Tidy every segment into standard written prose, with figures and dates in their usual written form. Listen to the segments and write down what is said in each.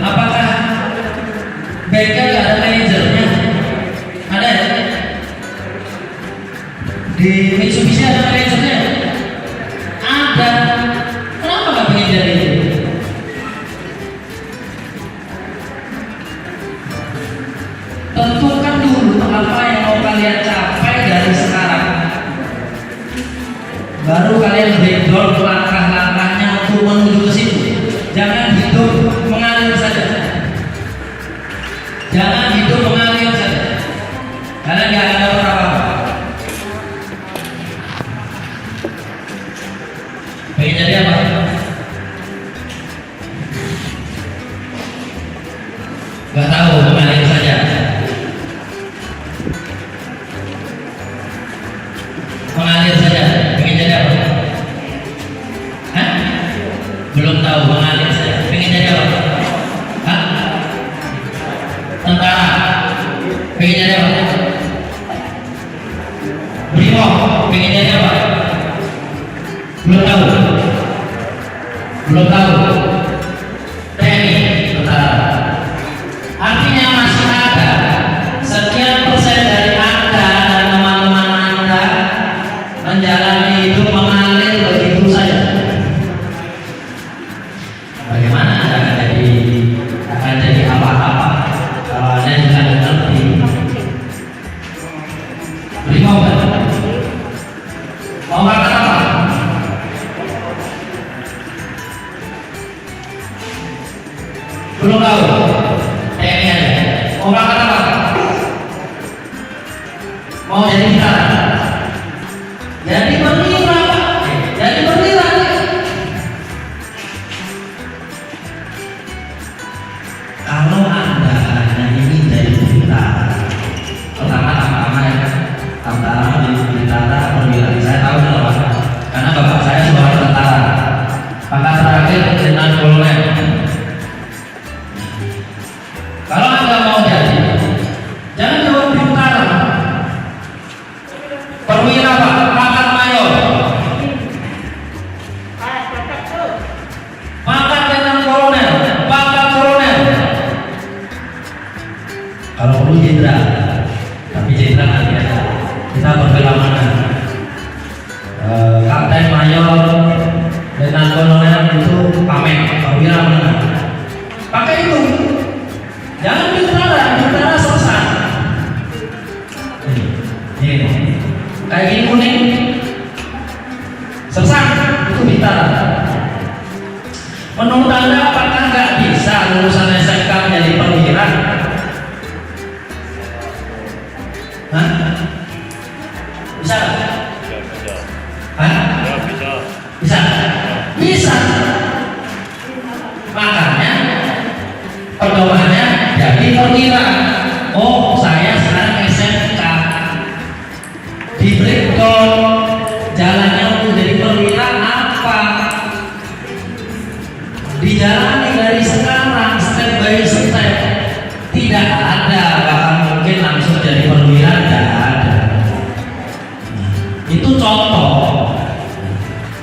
Apakah bengkel nggak ada manajernya? Ada ya? Di Mitsubishi ada manajernya? Ada. Kenapa nggak pengen jadi itu? Tentukan dulu apa yang mau kalian capai dari sekarang. Baru kalian breakdown langkah-langkahnya untuk menuju ke situ. Jangan hidup mengalir saja. Jangan hidup mengalir saja. Karena nggak ada apa-apa. Pengen jadi apa? Nggak tahu, mengalir saja. Mengalir saja. Pengen jadi apa? Hah? Belum tahu, mengalir saja. Pengen jadi apa? Hah? Tentara. Pengen jadi apa? Brimob. Pengen jadi apa? Belum tahu. Belum tahu. TNI, tentara. Artinya masih ada sekian persen dari Anda dan teman-teman Anda menjalani hidup mengalir begitu saja. Bagaimana Anda akan jadi apa-apa kalau Anda tidak mengerti? Brimob. Mau berangkat apa? Belum tahu. TNI aja. Mau berangkat apa? Mau jadi tentara? Jadi perwira Pak. Jadi perwira. Kalau Anda hanya ingin jadi tentara, pertama ya, tentara di tentara perwira. Saya tahu kenapa? Karena bapak saya seorang tentara. Pangkat terakhir Letnan Kolonel. Kalau Anda mau jadi, jangan jawab tentara. Perwira Pak, pangkat mayor. Pangkat Letnan Kolonel, pangkat kolonel. Kalau perlu jenderal, tapi jenderal nanti aja. Kita berbela mana? Kapten mayor, Letnan Kolonel itu pamen, perwira mana? Pakai itu. Jangan tentara selesai. Ini kayak gini kuning, selesai itu bintara. Menurut Anda apakah nggak bisa lulusan SMK menjadi perwira? Hah? Bisa? Hah? Bisa? Bisa. Makanya perdomaannya jadi perwira. Oh, saya sekarang SMK. Di breakdown jalannya untuk jadi perwira apa? Dijalani dari sekarang step by step. Tidak ada bahkan mungkin langsung jadi perwira, tidak ada. Itu contoh.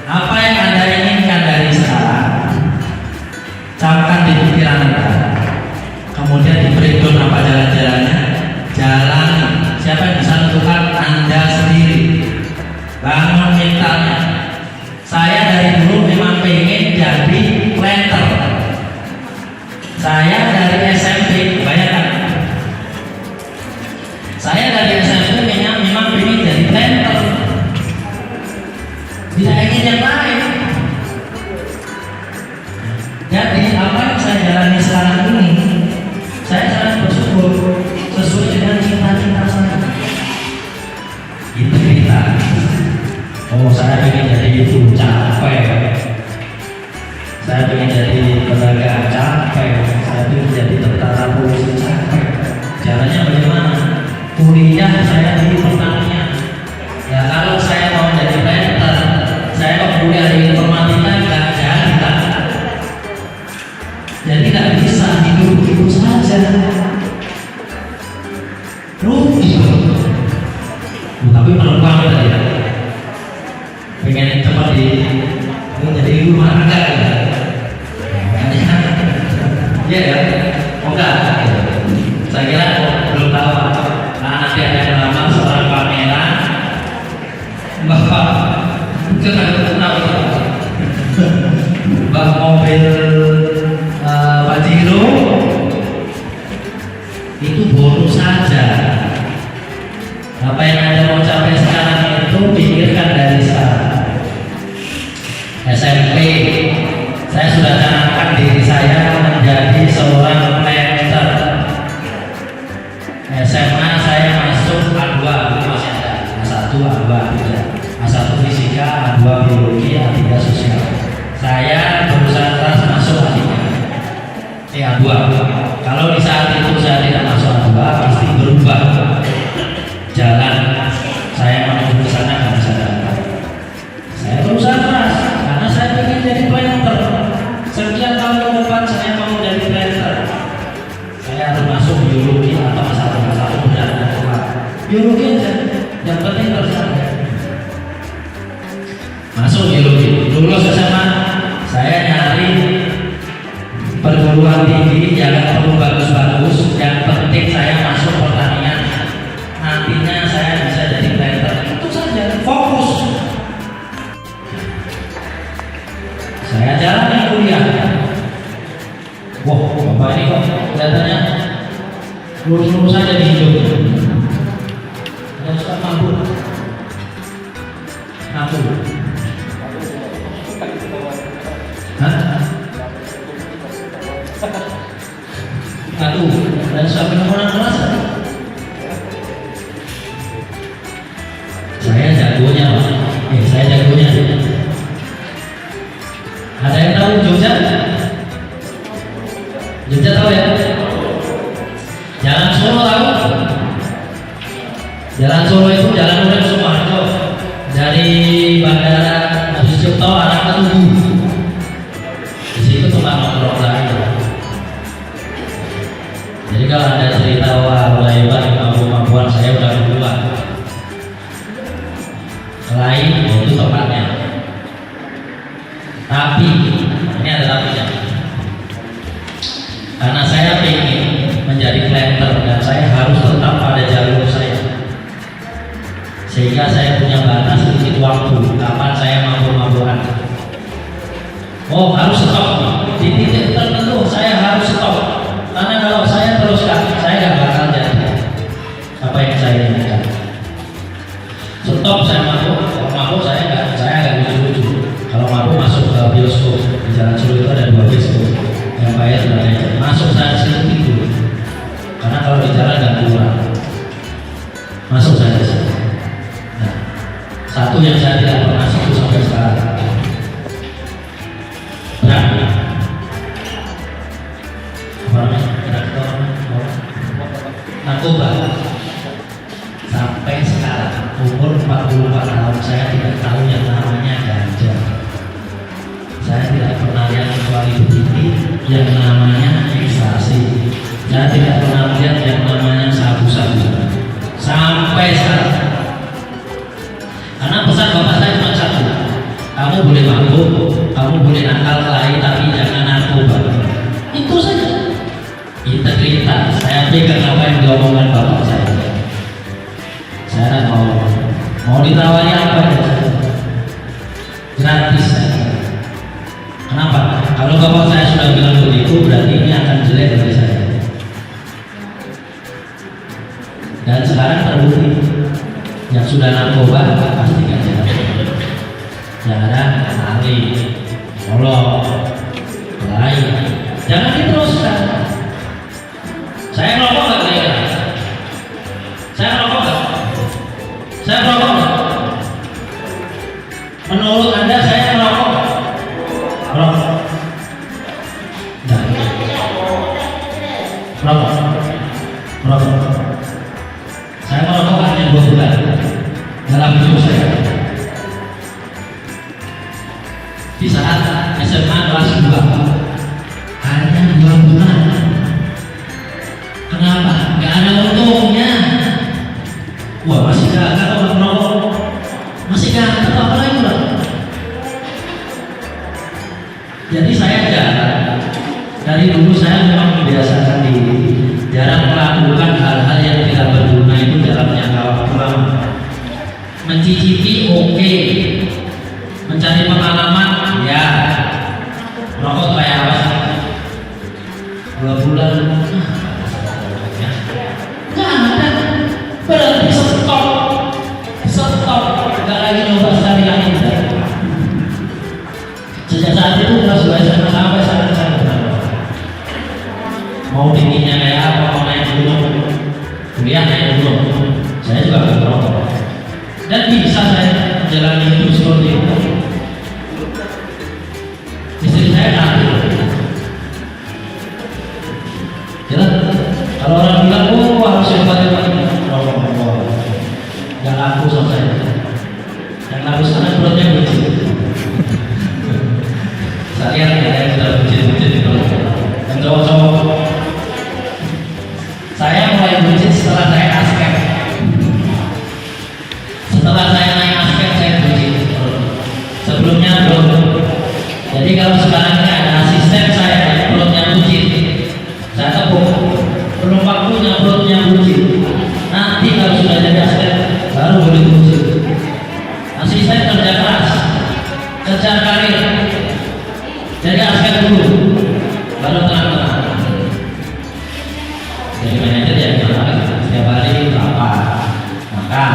Apa yang Anda inginkan dari sekarang, camkan di pikiran Anda. Kemudian di breakdown apa jalan-jalannya, jalani. Siapa yang bisa menentukan? Anda sendiri. Bangun mentalnya. Saya dari dulu memang pengen jadi planter. Saya dari SMP, bayangkan. Saya dari SMP memang pengen jadi planter. Tidak ingin yang lain. Jadi apa yang saya jalani sekarang ini, saya sangat bersyukur sesuai dengan cita-cita saya. Itu kita. Oh, saya ingin jadi itu, capek. Saya ingin jadi tenaga, capek. Saya ingin jadi tentara polisi, capek. Jalannya bagaimana? Kuliah saya di pertanian. Ya kalau saya mau jadi planter, saya mau kuliah di informatika nggak jadi kan? Jadi nggak bisa hidup begitu saja. Rugi. Tapi penumpang tadi ya. Pengen cepat jadi rumah tangga ya. Iya ya. itu bonus saja. Apa yang Anda mau capai sekarang itu pikirkan dari sekarang. SMP, saya sudah canangkan diri saya menjadi seorang planter. SMA saya masuk A2, itu masih ada A1, A2, A3, A1 fisika, A2 biologi, A3 sosial. Saya berusaha keras masuk A3, A2. Kalau di saat itu saya tidak masuk A2, pasti berubah jalan saya menuju ke sana dan bisa dapat. Saya berusaha keras karena saya ingin jadi planter. Sekian tahun ke depan saya mau jadi planter. Saya harus masuk biologi atau A1 dan A2. Biologi aja, yang penting tersaja. Masuk biologi, lulus SMA, saya nyari perguruan tinggi yang perlu bagus-bagus. Yang penting saya masuk pertanian. Nantinya saya bisa jadi planter. Itu saja, fokus. Saya jalani kuliah. Wah, bapak ini kok kelihatannya lurus-lurus saja di hidup. Ada suka mabuk. Mabuk. Hah? Aku dan suka minum orang keras. Saya jagonya, saya jagonya. Ada yang tahu Jogja? Jogja tahu ya? Jalan Solo tahu? Jalan Solo itu jalan Urip Sumarto dari Bandara Adi Sucipto arah ke Tugu. Di situ tempat nongkrong lain. Jadi kalau ada cerita wah lebar mabuk-mabukan saya udah duluan. Lain itu tempatnya. Tapi ini ada tapinya. Karena saya ingin menjadi planter dan saya harus tetap pada jalur saya. Sehingga saya punya batas sedikit waktu kapan saya mabuk-mabukan. Oh, harus stop. Di titik tertentu saya harus stop. Karena kalau saya teruskan, saya nggak bakal jadi apa yang saya inginkan. Stop saya mabuk. Kalau mabuk saya nggak lucu-lucu. Kalau mabuk masuk ke bioskop di Jalan Solo itu ada 2 bioskop yang bayar dan yang masuk saya situ tidur. Karena kalau di jalan nggak kurang. Masuk saya di situ. Nah, satu yang saya tidak pernah situ sampai sekarang. Berani. Narkoba. Sampai sekarang umur 44 tahun saya tidak tahu yang namanya ganja. Saya tidak pernah lihat kecuali begini yang namanya ekstasi. Saya tidak pernah lihat yang namanya sabu-sabu. Sampai sekarang. Karena pesan bapak saya cuma satu. Kamu boleh mabuk, kamu boleh nakal kelahi, tapi jangan narkoba. Itu saja. Integritas. Saya pegang apa yang diomongkan bapak saya. Saya mau ditawari apa ya? Gratis saja. Kenapa? Kalau bapak saya sudah bilang begitu, berarti ini akan jelek dari saya. Dan sekarang terbukti yang sudah narkoba pasti gak jalan. Jarang kali, tolong, lain. Jangan diteruskan. Saya ngerokok nggak kira-kira? Saya ngerokok nggak? Saya ngerokok nggak? Menurut Anda saya ngerokok? Ngerokok? Nggak. Ngerokok? Ngerokok? Saya ngerokok hanya 2 bulan dalam hidup saya. Di saat SMA kelas 2 hanya 2 bulan. Kenapa? Gak ada untungnya. Wah, masih gagal orang merokok. Masih gagal apa lagi bang? Jadi saya jarang. Dari dulu saya memang membiasakan diri jarang melakukan hal-hal yang tidak berguna itu dalam jangka waktu lama. Mencicipi oke. Mencari pengalaman ya. Rokok kayak apa sih? 2 bulan. kuliah naik gunung, saya juga nggak merokok dan bisa saya menjalani hidup seperti itu. Istri saya ngaku, jelas. Kalau orang bilang, oh harus hebat-hebat, rokok, nggak laku sama saya. Yang laku sana perutnya buncit. Saya lihat ya, sudah buncit-buncit itu. Dan cowok-cowok, saya mulai buncit setelah saya asken. Setelah saya naik asken, saya buncit. Sebelumnya belum. Jadi kalau sekarang ini ada asisten saya yang perutnya buncit, saya tepuk. Belum waktunya perutnya buncit. Nanti kalau sudah jadi asisten, baru boleh buncit. Asisten kerja keras, kejar karir. Jadi asisten dulu, baru tenang-tenang. Jadi manajer ya gimana? Setiap hari berapa? Makan.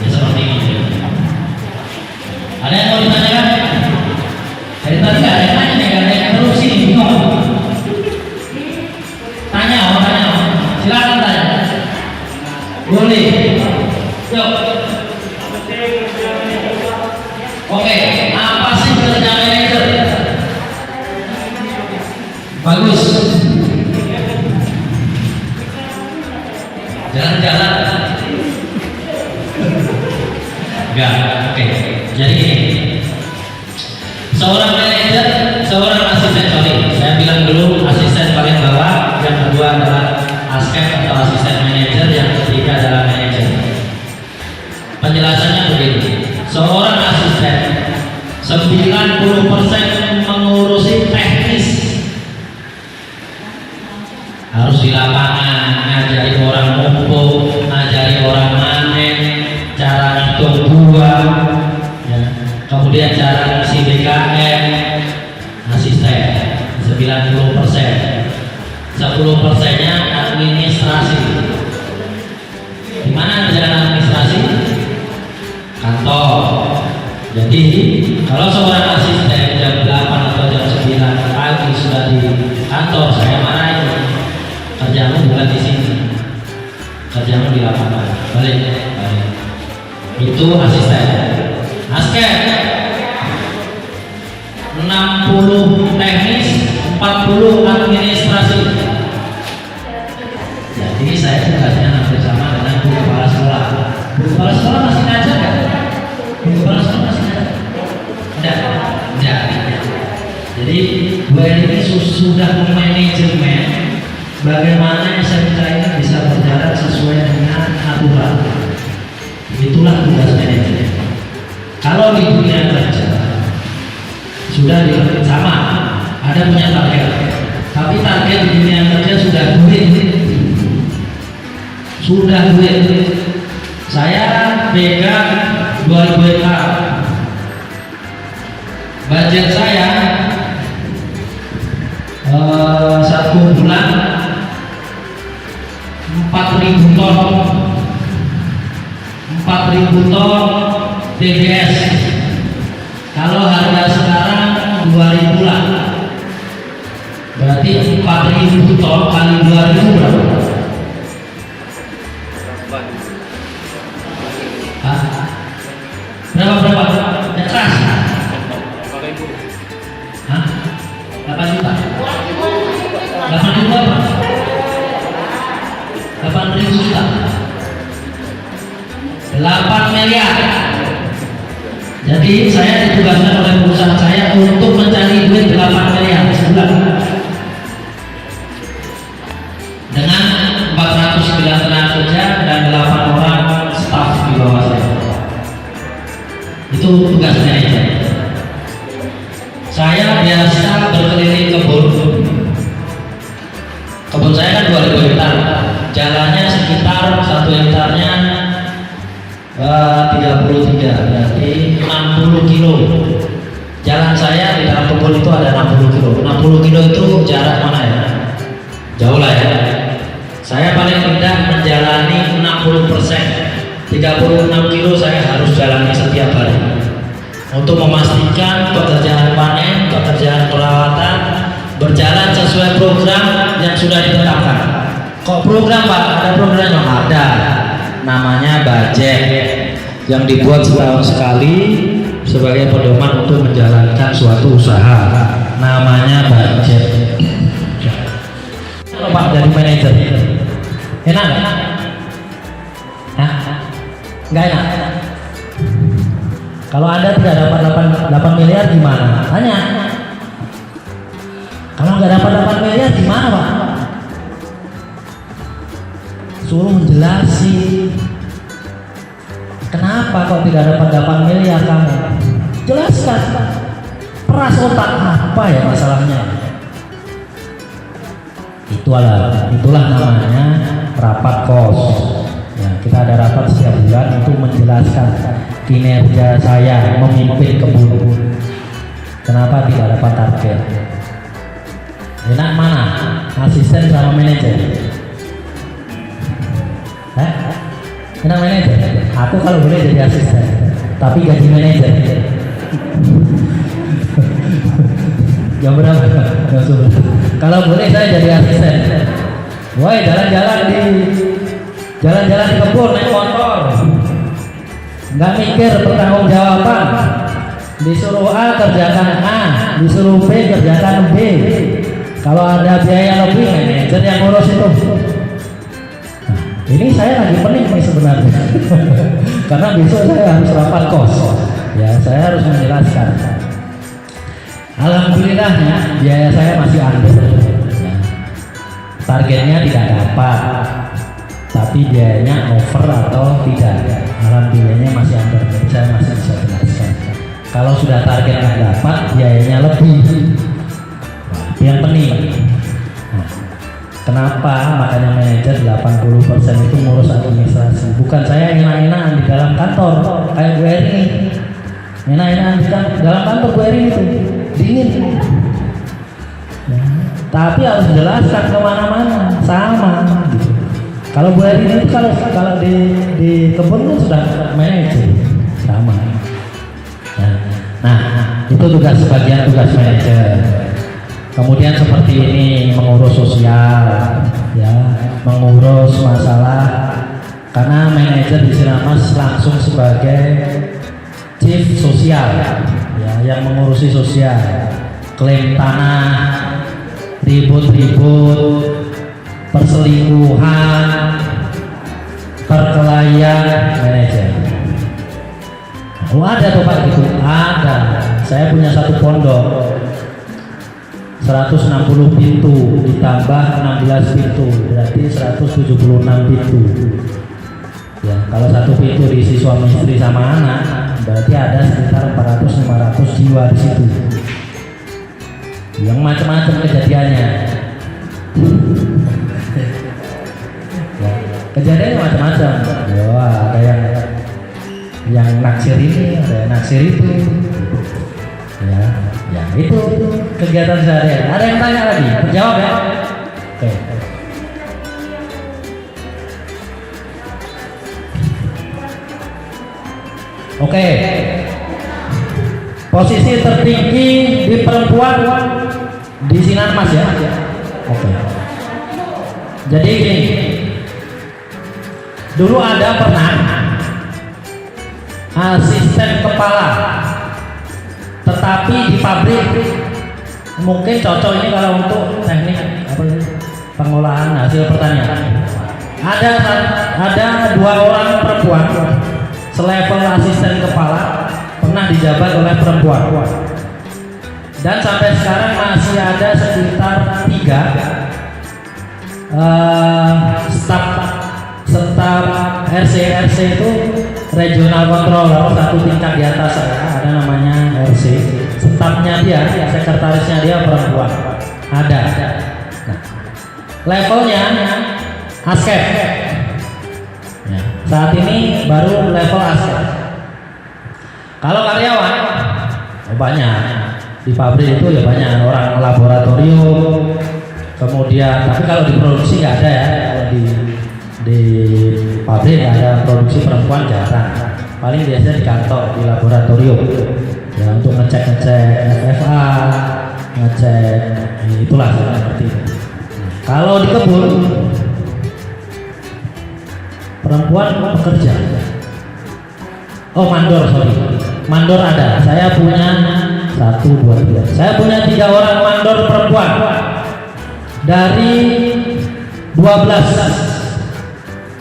Ya seperti ini. Ada yang mau ditanyakan? Dari tadi nggak ada yang nanya, nggak ada yang terus sini, bingung. Tanya. Silakan tanya. Boleh. Yuk. Oke, apa sih kerja manajer? Bagus. Jalan-jalan. Enggak, oke. Jadi gini, seorang manajer, seorang asisten, saya bilang dulu asisten paling bawah, yang kedua adalah asken atau asisten manajer, yang ketiga adalah manajer. Penjelasannya begini, seorang asisten 90% mengurusi teknis, harus di lapangan, ngajari orang ngumpul, ngajari orang manen, cara ngitung buah, ya. Kemudian cara ngisi BKM, asisten 90%, 10%-nya administrasi. Di mana kerjaan administrasi? Kantor. Jadi kalau seorang asisten jam 8 atau jam 9 pagi sudah di kantor, saya marahin. Kerjamu bukan di sini, kerjamu di lapangan. Balik. Itu asisten. Asken 60 teknis, 40 administrasi. Jadi saya tugasnya hampir sama dengan guru kepala sekolah. Guru kepala sekolah masih ngajar kan? Guru kepala sekolah masih ngajar? Enggak. Jadi gue ini sudah manajemen bagaimana SMK ini bisa berjalan sesuai dengan aturan. Itulah tugas manajemen. Kalau di dunia kerja sudah sama, ada punya target. Tapi target di dunia kerja sudah duit. Saya pegang 2000 hektar. Budget saya satu bulan 4.000 ton TBS. Kalau harga sekarang 2.000 lah, berarti 4.000 ton kali 2.000 berapa? Berapa? Keras? 8 juta? 8 juta apa? 8.000 juta? 8 miliar. Jadi saya ditugaskan oleh perusahaan saya untuk mencari duit 8 miliar sebulan dengan 409 tenaga kerja dan 8 orang staf di bawah saya. Itu tugas manajer. Saya biasa berkeliling kebun. Kebun saya kan 2000 hektar. Jalannya sekitar 1 hektarnya 33, berarti 60 kilo. Jalan saya di dalam kebun itu ada 60 kilo. 60 kilo itu jarak mana ya? Jauh lah ya. Saya paling tidak menjalani 60%. 36 kilo saya harus jalani setiap hari untuk memastikan pekerjaan panen, pekerjaan perawatan berjalan sesuai program yang sudah ditetapkan. Kok Oh program Pak, ada program yang ada, namanya budget yang dibuat setahun sekali sebagai pedoman untuk menjalankan suatu usaha, namanya budget. Kalau Pak jadi manajer, enak nggak? Hah? Nggak enak. Kalau Anda tidak dapat 8 miliar gimana? Tanya. Kalau nggak dapat 8 miliar gimana Pak? Suruh menjelasin. Kenapa kok tidak dapat 8 miliar kamu? Jelaskan. Peras otak apa ya masalahnya? Itulah namanya rapat kos. Ya, kita ada rapat setiap bulan untuk menjelaskan kinerja saya memimpin kebun. Kenapa tidak dapat target? Enak mana? Asisten sama manajer? Enak manajer? Aku kalau boleh jadi asisten, tapi gaji manajer. Jam berapa? Kalau boleh saya jadi asisten. Woi, jalan-jalan di kebun naik motor. Nggak mikir pertanggungjawaban. Disuruh A kerjakan A, disuruh B kerjakan B. Kalau ada biaya lebih, manajer yang ngurus itu. Nah, ini saya lagi pening nih sebenarnya. Karena besok saya harus rapat kos. Ya, saya harus menjelaskan. Alhamdulillahnya biaya saya masih under. Ya. Targetnya tidak dapat, tapi biayanya over atau tidak. Alhamdulillahnya masih under. Jadi saya masih bisa jelaskan. Kalau sudah target yang dapat, biayanya lebih. Yang penting. Nah, kenapa makanya manajer 80% itu ngurus administrasi? Bukan saya enak-enakan di dalam kantor kayak gue ini. Enak-enakan di dalam kantor gue ini itu dingin. Ya, tapi harus jelaskan kemana-mana sama. Gitu. Kalau gue ini itu kalau di kebun itu sudah manajer sama. Nah, itu sebagian tugas manajer. Kemudian seperti ini mengurus sosial, ya, mengurus masalah karena manajer di Sinarmas langsung sebagai chief sosial, ya, yang mengurusi sosial, klaim tanah, ribut-ribut, perselingkuhan, perkelahian, manajer. Oh ada tuh Pak gitu, ada. Saya punya satu pondok. 160 pintu ditambah 16 pintu berarti 176 pintu. Ya, kalau satu pintu diisi suami istri sama anak berarti ada sekitar 400-500 jiwa di situ. Yang macam-macam kejadiannya. Ya, kejadiannya macam-macam. Wah, ada yang naksir ini, ada yang naksir itu. Ya itu kegiatan sehari-hari. Ada yang tanya lagi? Jawab ya. Oke. Posisi tertinggi di perempuan di Sinarmas ya. Oke. Jadi gini. Dulu ada pernah asisten kepala, tetapi di pabrik mungkin cocok ini kalau untuk teknik pengolahan hasil pertanian. Ada 2 orang perempuan selevel asisten kepala pernah dijabat oleh perempuan, dan sampai sekarang masih ada sekitar 3 staf RC itu regional controller, satu tingkat di atas saya, ada namanya RC. Stafnya dia, sekretarisnya dia perempuan, ada. Nah, levelnya askep. Ya, saat ini baru level askep. Kalau karyawan, banyak di pabrik itu ya banyak orang laboratorium. Kemudian, tapi kalau di produksi nggak ada ya. Kalau di pabrik ada produksi perempuan jarang, paling biasanya di kantor, di laboratorium ya, untuk ngecek FFA, ngecek itulah seperti itu. Kalau di kebun perempuan pekerja. Oh, mandor, sorry. Mandor ada. Saya punya 1, 2, 3. Saya punya 3 orang mandor perempuan. Dari 12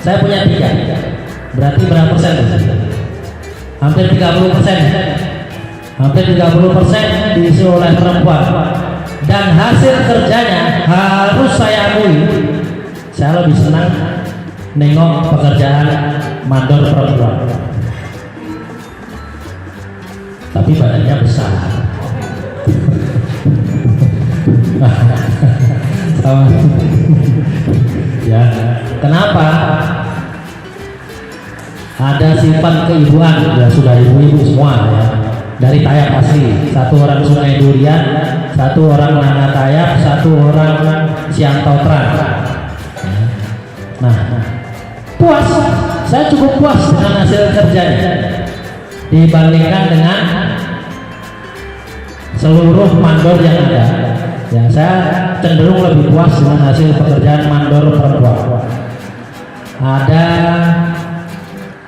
saya punya 3. Berarti berapa persen? Hampir 30%. Hampir 30% diisi oleh perempuan. Dan hasil kerjanya harus saya akui, saya lebih senang nengok pekerjaan mandor perempuan. Tapi badannya besar. Ya, kenapa? Ada sifat keibuan, ya sudah ibu-ibu semua ya. Dari Tayap asli, 1 orang Sungai Durian, 1 orang Nanga Tayap, 1 orang Siantotran. Nah, puas, saya cukup puas dengan hasil kerjanya dibandingkan dengan seluruh mandor yang ada. Ya, saya cenderung lebih puas dengan hasil pekerjaan mandor perempuan. Ada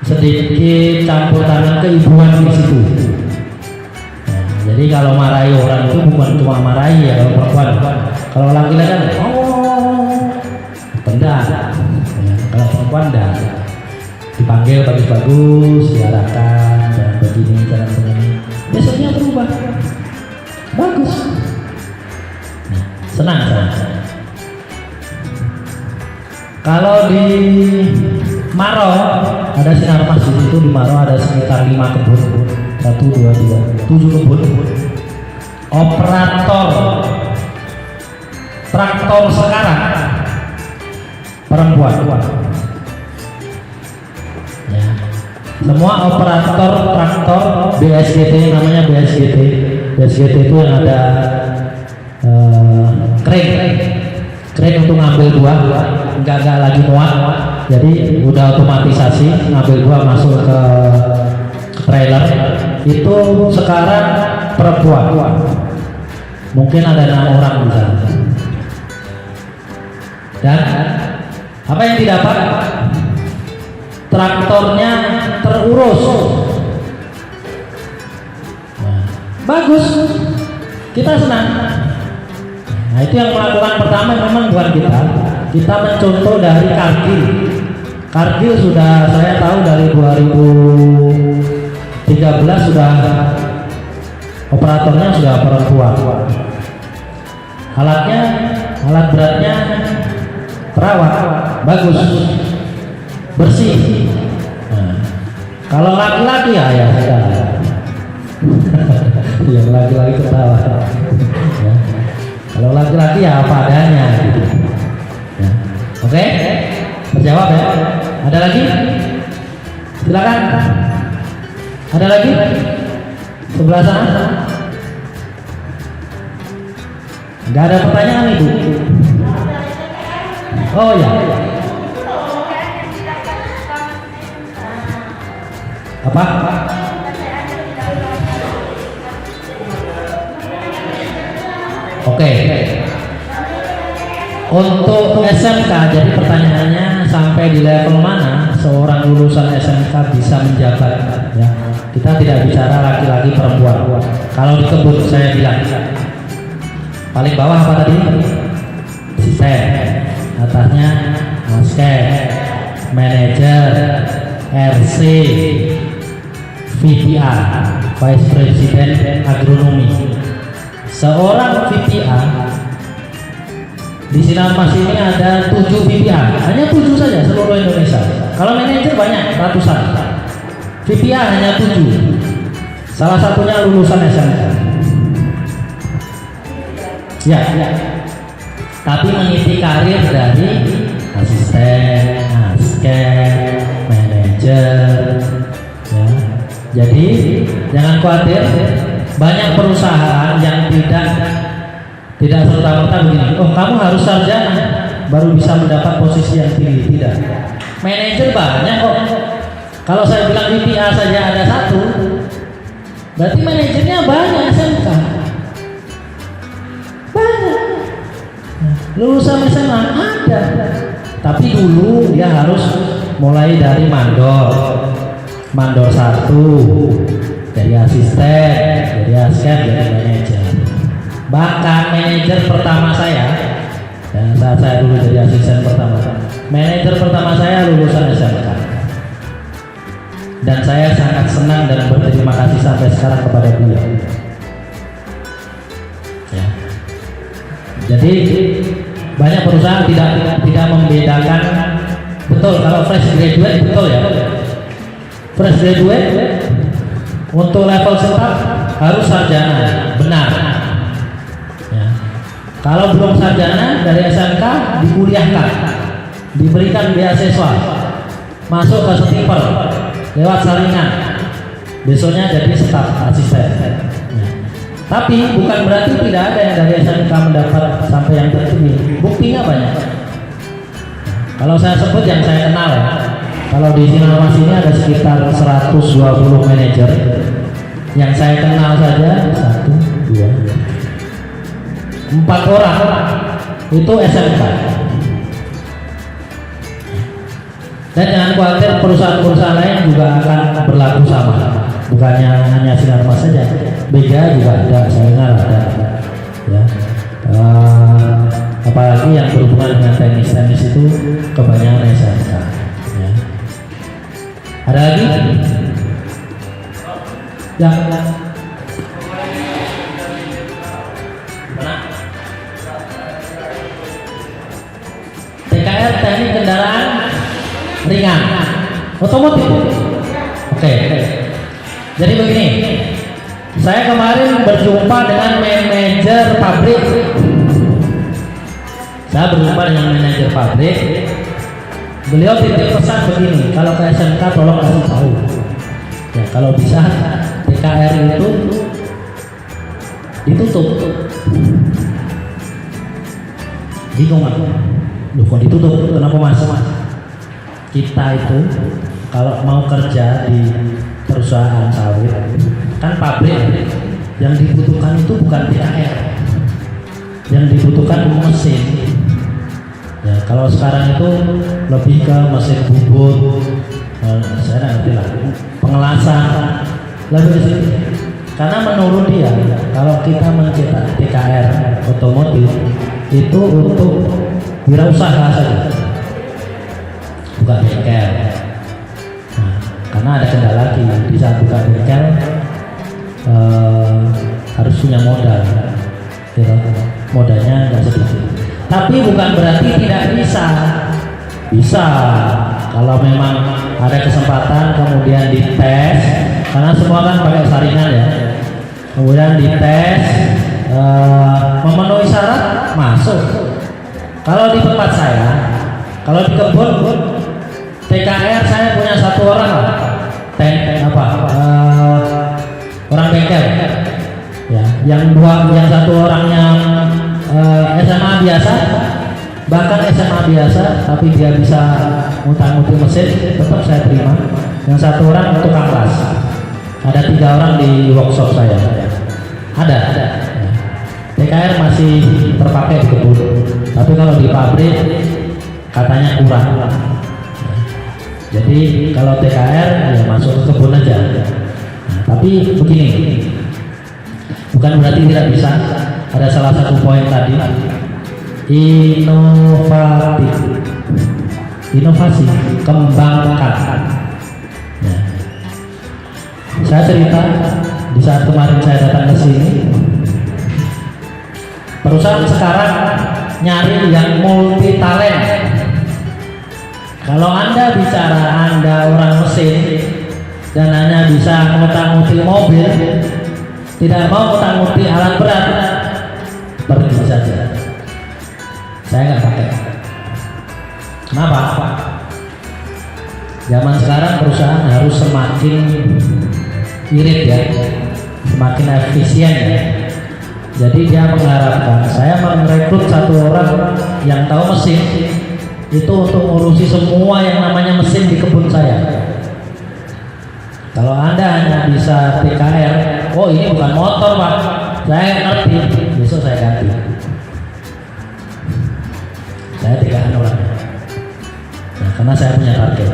sedikit campur tangan keibuan di situ. Jadi kalau marahi orang itu bukan cuma marahi ya, kalau perempuan. Kalau laki-laki kan tendang. Ya, kalau perempuan dah dipanggil bagus-bagus, diarahkan dan begini dan begini. Besoknya berubah. Bagus. Nah, senang. Kalau di Maro ada sinar mas di situ, di Maro ada sekitar 5 kebun. 1, 2, 3, 7 kebun. Operator traktor sekarang perempuan. Ya. Semua operator traktor BSGT, namanya BSGT. BSGT itu yang ada crane untuk ngambil buah, enggak lagi muat. Jadi udah otomatisasi, ngambil buah masuk ke trailer. Itu sekarang perempuan. Mungkin ada 6 orang di sana. Dan apa yang didapat? Traktornya terurus. Nah, bagus. Kita senang. Nah, itu yang melakukan pertama memang bukan kita. Kita mencontoh dari Kargil. Kargil sudah saya tahu dari 2013 sudah operatornya sudah perempuan. Alat beratnya terawat, bagus, bersih. Nah, kalau laki-laki ya sudah. Yang laki-laki ketawa. Ya. Kalau laki-laki ya apa adanya. Gitu. Ya. Oke, terjawab ya. Ada lagi? Silakan. Ada lagi? Sebelah sana? Enggak ada pertanyaan Ibu? Oh ya. Apa? Oke. Untuk SMK, jadi pertanyaannya sampai di level mana seorang lulusan SMK bisa menjabat? Ya, kita tidak bicara laki-laki perempuan. Kalau di kebun saya bilang paling bawah apa tadi? Asisten, atasnya asken, manajer, RC, VPA, Vice President Agronomi. Seorang VPA di Sinar Mas ini ada 7 VPA, hanya 7 saja seluruh Indonesia. Kalau manajer banyak, ratusan. VPA hanya 7. Salah satunya lulusan SMK. Ya. Tapi meniti karir dari asisten, asken, manajer. Ya. Jadi jangan khawatir. Banyak perusahaan yang tidak serta-merta begini. Oh, kamu harus sarjana baru bisa mendapat posisi yang tinggi. Tidak. Manajer banyak kok. Kalau saya bilang VPA saja ada 1, berarti manajernya banyak SMK. Banyak. Lulusan SMA ada. Tapi dulu dia harus mulai dari mandor 1, jadi asisten, jadi asisten, jadi manajer. Bahkan manajer pertama saya, dan saat saya dulu jadi asisten pertama, manajer pertama saya lulusan SMK. Dan saya sangat senang dan berterima kasih sampai sekarang kepada beliau. Ya. Jadi banyak perusahaan tidak membedakan. Betul, kalau fresh graduate betul ya. Fresh graduate untuk level staff harus sarjana, benar. Ya. Kalau belum sarjana dari SMK dikuliahkan, diberikan beasiswa, masuk ke stipend lewat saringan, besoknya jadi staf asisten. Ya. Tapi bukan berarti tidak ada yang dari SMK mendapat sampai yang tertinggi. Buktinya banyak. Kalau saya sebut yang saya kenal ya, kalau di Sinarmas ini ada sekitar 120 manajer. Yang saya kenal saja 1, 2, 4 orang itu SMK. Dan jangan khawatir, perusahaan-perusahaan lain juga akan berlaku sama. Bukannya hanya Sinarmas saja, Bega juga ada, saya dengar ada. Ya. Apalagi yang berhubungan dengan tenis itu kebanyakan SMK. Ya. Ada lagi? Ya. TKR, teknik kendaraan ringan, otomotif. Oke. Jadi begini, saya kemarin berjumpa dengan manajer pabrik. Saya berjumpa dengan manajer pabrik. Beliau titip pesan begini, kalau ke SMK tolong kasih tahu. Ya, kalau bisa TKR itu ditutup. Bingung aku. Loh, kok ditutup? Kenapa Mas? Kita itu kalau mau kerja di perusahaan sawit, kan pabrik, yang dibutuhkan itu bukan TKR, yang dibutuhkan mesin. Ya, kalau sekarang itu lebih ke mesin bubut, saya ngerti lah, pengelasan, lebih ke situ. Karena menurut dia, kalau kita mencetak TKR otomotif itu untuk wirausaha saja, bukan bengkel. Nah, karena ada kendala lagi, di saat buka bengkel harus punya modal, gitu. Modalnya nggak sedikit. Tapi bukan berarti tidak bisa. Bisa kalau memang ada kesempatan, kemudian dites, karena semua kan pakai saringan ya. Kemudian dites, memenuhi syarat, masuk. Kalau di tempat saya, kalau di kebun TKR saya punya 1 orang lah, orang bengkel. Ya, yang 1 orang yang SMA biasa, bahkan SMA biasa, tapi dia bisa ngutang-nguti mesin, tetap saya terima. Yang 1 orang tukang las. Ada 3 orang di workshop saya. Ada. TKR masih terpakai di kebun, tapi kalau di pabrik katanya kurang. Jadi kalau TKR ya masuk ke kebun aja. Nah, tapi begini, bukan berarti tidak bisa. Ada salah satu poin tadi, inovasi, kembangkan. Ya. Saya cerita di saat kemarin saya datang ke sini, perusahaan sekarang nyari yang multi talent. Kalau Anda bicara Anda orang mesin dan hanya bisa ngutang-nguti mobil, tidak mau ngutang-nguti alat berat, pergi saja. Saya nggak pakai. Kenapa? Zaman sekarang perusahaan harus semakin irit ya, semakin efisien ya. Jadi dia mengharapkan saya merekrut 1 orang yang tahu mesin itu untuk ngurusi semua yang namanya mesin di kebun saya. Kalau Anda hanya bisa TKR, oh ini bukan motor Pak, saya ngerti, besok saya ganti. Saya TKR orangnya. Nah, karena saya punya target.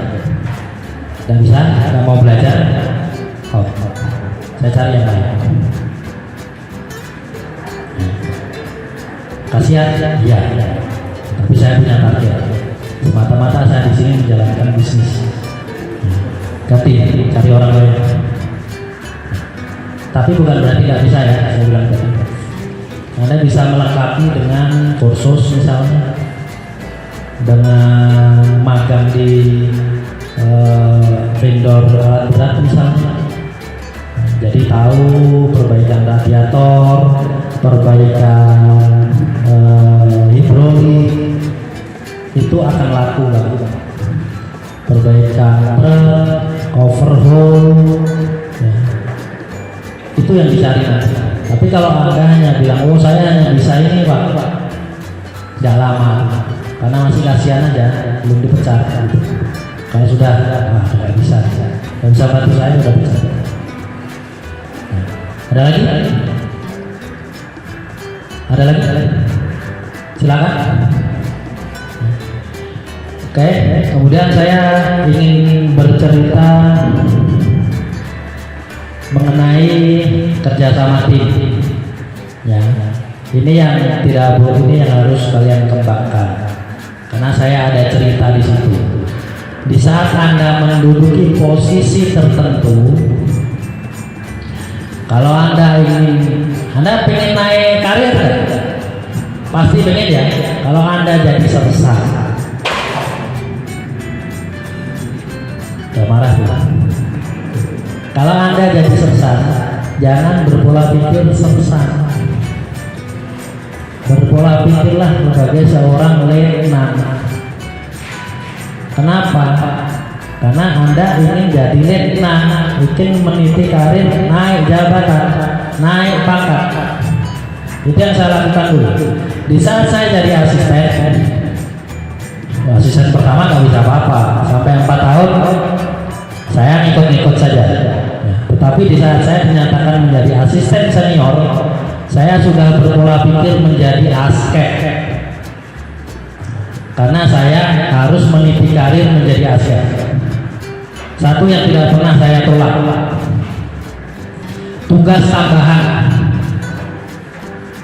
Tidak bisa, nggak mau belajar, saya cari yang lain. Kasihan, ya, tapi saya punya target. Semata-mata saya di sini menjalankan bisnis. Ganti, cari orang lain. Tapi bukan berarti nggak bisa ya, saya bilang tadi. Anda bisa melengkapi dengan kursus misalnya, dengan magang di vendor alat berat misalnya. Jadi tahu perbaikan radiator, perbaikan hidrolik, itu akan laku banget. Perbaikan overhaul, ya. Itu yang dicari nanti. Tapi kalau Anda hanya bilang, oh saya hanya bisa ini Pak, tidak lama, karena masih kasihan aja, belum dipecat. Kalau sudah, nggak bisa bantu saya, udah bisa. Ada lagi? Ada lagi? Silakan. Oke, kemudian saya ingin bercerita mengenai kerjasama tim. Ya, ini yang tidak boleh, ini yang harus kalian kembangkan. Karena saya ada cerita di situ. Di saat Anda menduduki posisi tertentu, kalau Anda pengen naik karir, pasti pengen ya. Kalau Anda jadi sersar, gak marah tuh. Kalau Anda jadi sersar, jangan berpola pikir sersar. Berpola pikirlah sebagai seorang letnan. Kenapa? Karena Anda ingin jadi letnan, ingin meniti karir, naik jabatan, naik pangkat. Itu yang saya lakukan dulu. Di saat saya jadi asisten pertama nggak bisa apa-apa, sampai 4 tahun saya ngikut-ngikut saja. Tetapi di saat saya dinyatakan menjadi asisten senior, saya sudah berpola pikir menjadi askek. Karena saya harus meniti karir menjadi askek. Satu yang tidak pernah saya tolak, tugas tambahan.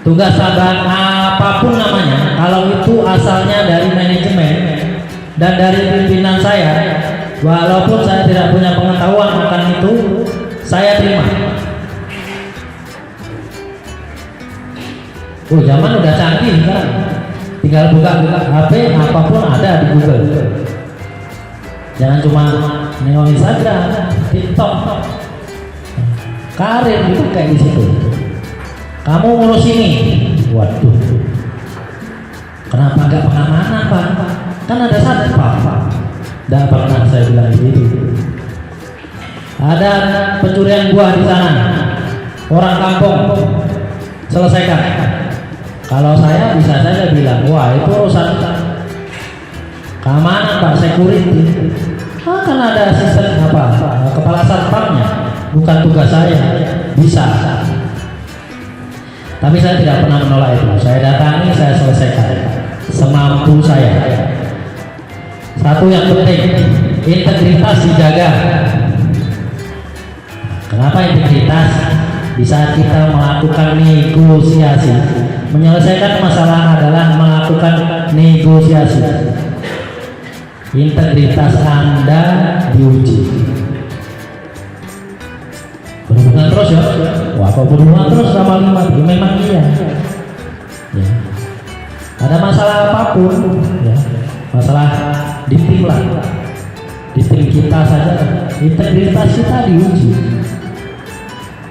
Tugas tambahan apapun namanya, kalau itu asalnya dari manajemen dan dari pimpinan saya, walaupun saya tidak punya pengetahuan akan itu, saya terima. Oh, zaman udah canggih kan, tinggal buka HP, apapun ada di Google. Jangan cuma nengok Instagram, TikTok. Karir itu kayak di situ. Kamu ngurus ini, waduh. Kenapa nggak pengamanan Pak? Kan ada satpam. Tidak pernah saya bilang begitu. Ada pencurian buah di sana, orang kampung, selesaikan. Kalau saya bisa saja bilang, wah itu urusan keamanan Pak, security. Kan ada asisten kepala satpamnya, bukan tugas saya. Bisa. Tapi saya tidak pernah menolak itu. Saya datangi, saya selesaikan semampu saya. Satu yang penting, integritas dijaga. Kenapa integritas? Di saat kita melakukan negosiasi, menyelesaikan masalah adalah melakukan negosiasi. Integritas Anda diuji. Berhubungan terus ya? Wah, kok berhubungan terus sama 5? Memang iya. Ya. Ada masalah apapun, ya. Masalah di tim lah, di tim kita saja, integritas kita diuji.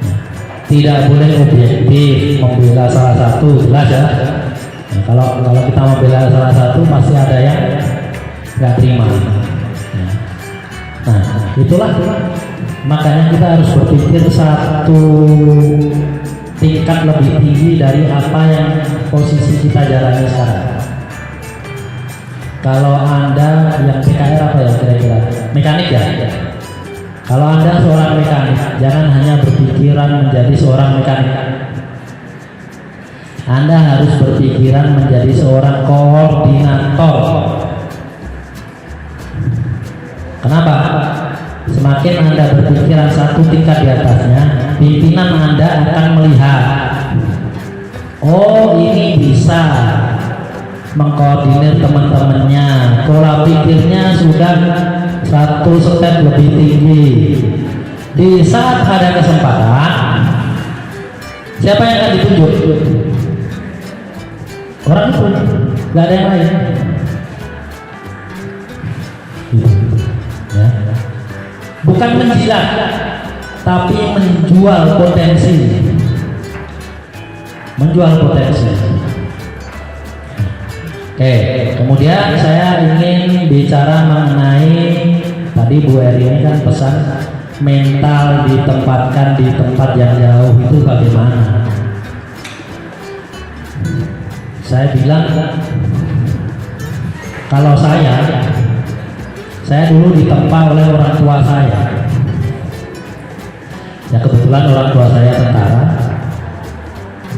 Ya. Tidak boleh objektif membela salah satu, jelas ya. Ya, kalau kita membela salah satu pasti ada yang nggak terima. Ya. Nah, itulah. Makanya kita harus berpikir satu tingkat lebih tinggi dari apa yang posisi kita jalani sekarang. Kalau Anda yang PKR apa ya kira-kira? Mekanik ya? Kalau Anda seorang mekanik, jangan hanya berpikiran menjadi seorang mekanik. Anda harus berpikiran menjadi seorang koordinator. Kenapa? Semakin Anda berpikiran satu tingkat di atasnya, pimpinan Anda akan melihat, oh ini bisa mengkoordinir teman-temannya, pola pikirnya sudah satu step lebih tinggi. Di saat ada kesempatan, siapa yang akan ditunjuk? Orang itu, nggak ada yang lain. Ya. Bukan menjilat, tapi menjual potensi. Menjual potensi. Oke, kemudian saya ingin bicara mengenai tadi Bu Eri ini kan pesan mental ditempatkan di tempat yang jauh itu bagaimana? Saya bilang kalau saya dulu ditempa oleh orang tua saya. Ya kebetulan orang tua saya tentara.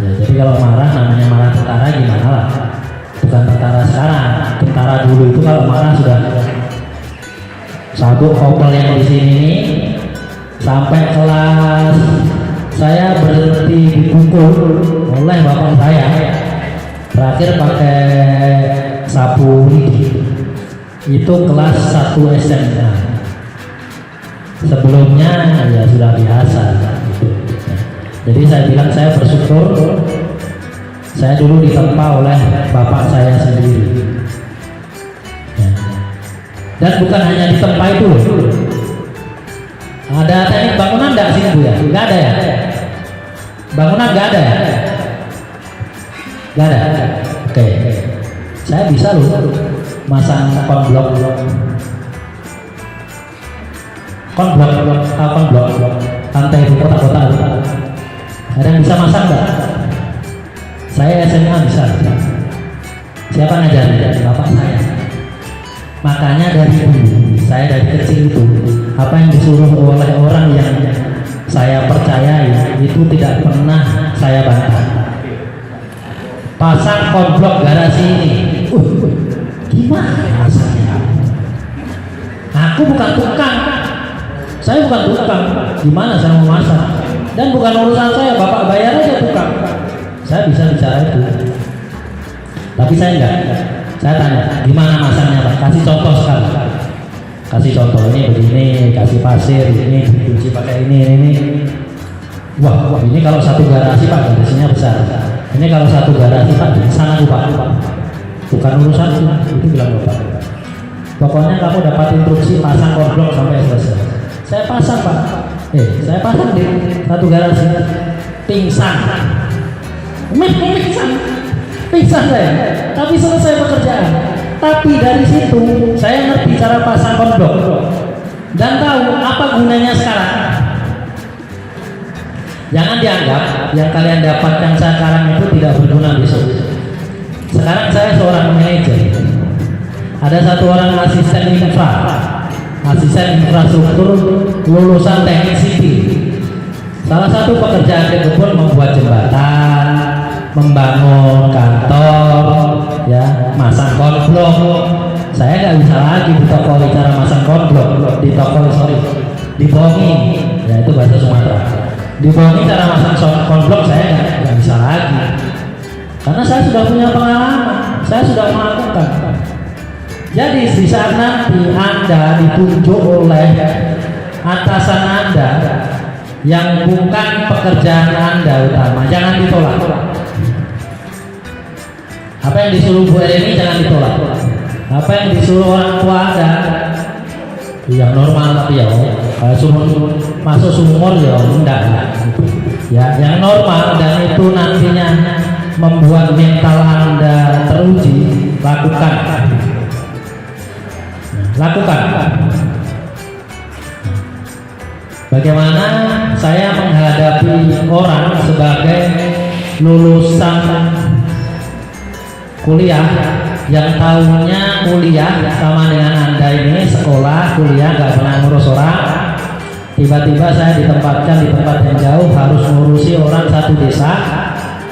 Ya, jadi kalau marah namanya marah tentara gimana lah? Bukan tentara sekarang. Tentara dulu itu kalau marah sudah sabuk kopel yang di sini nih, sampai kelas saya berhenti dipukul oleh bapak saya. Terakhir pakai sapu lidi. Itu kelas 1 SMA. Sebelumnya ya sudah biasa gitu. Jadi saya bilang saya bersyukur saya dulu ditempa oleh bapak saya sendiri. Ya. Dan bukan hanya ditempa itu. Ada teknik bangunan enggak sih Bu ya? Enggak ada ya? Bangunan enggak ada ya? Enggak ada. Oke. Saya bisa loh masang konblok, lantai itu kotak-kotak itu. Ada yang bisa masang nggak? Saya SMA bisa. Siapa ngajarin? Bapak saya. Makanya dari dulu, saya dari kecil itu apa yang disuruh oleh orang yang saya percayai itu tidak pernah saya bantah. Pasang konblok garasi ini. Gimana rasanya? Aku bukan tukang. Saya bukan tukang. Gimana saya mau masak? Dan bukan urusan saya. Bapak bayar aja tukang. Saya bisa bicara itu. Tapi saya enggak. Saya tanya, gimana masaknya Pak? Kasih contoh sekali. Kasih contoh ini begini, kasih pasir ini, dicuci pakai ini. Wah, ini kalau satu garasi Pak, garasinya besar. Ini kalau satu garasi Pak, sana tuh Pak. Bukan urusan itu bilang bapak. Pokoknya kamu dapat instruksi pasang konblok sampai selesai. Saya pasang Pak. Saya pasang di satu garasi. Pingsan saya. Tapi selesai pekerjaan. Tapi dari situ saya ngerti cara pasang konblok dan tahu apa gunanya sekarang. Jangan dianggap yang kalian dapatkan sekarang itu tidak berguna besok. Sekarang saya seorang manajer. Ada satu orang asisten infrastruktur lulusan teknik sipil. Salah satu pekerjaan dia pun membuat jembatan, membangun kantor, ya, masang konblok. Saya nggak bisa lagi di toko cara masang konblok, dibohongi, ya itu bahasa Sumatera. Dibohongi cara masang konblok saya nggak bisa lagi. Karena saya sudah punya pengalaman, saya sudah melakukan. Jadi di saat nanti Anda ditunjuk oleh atasan Anda yang bukan pekerjaan Anda utama, jangan ditolak. Apa yang disuruh Bu Eri jangan ditolak. Apa yang disuruh orang tua Anda yang normal tapi ya, kalau suruh masuk sumur ya enggak. Ya, yang normal dan itu nantinya membuat mental Anda teruji, lakukan. Bagaimana saya menghadapi orang sebagai lulusan kuliah yang tahunya kuliah sama dengan Anda ini, sekolah, kuliah, gak pernah ngurus orang. Tiba-tiba saya ditempatkan di tempat yang jauh, harus ngurusi orang satu desa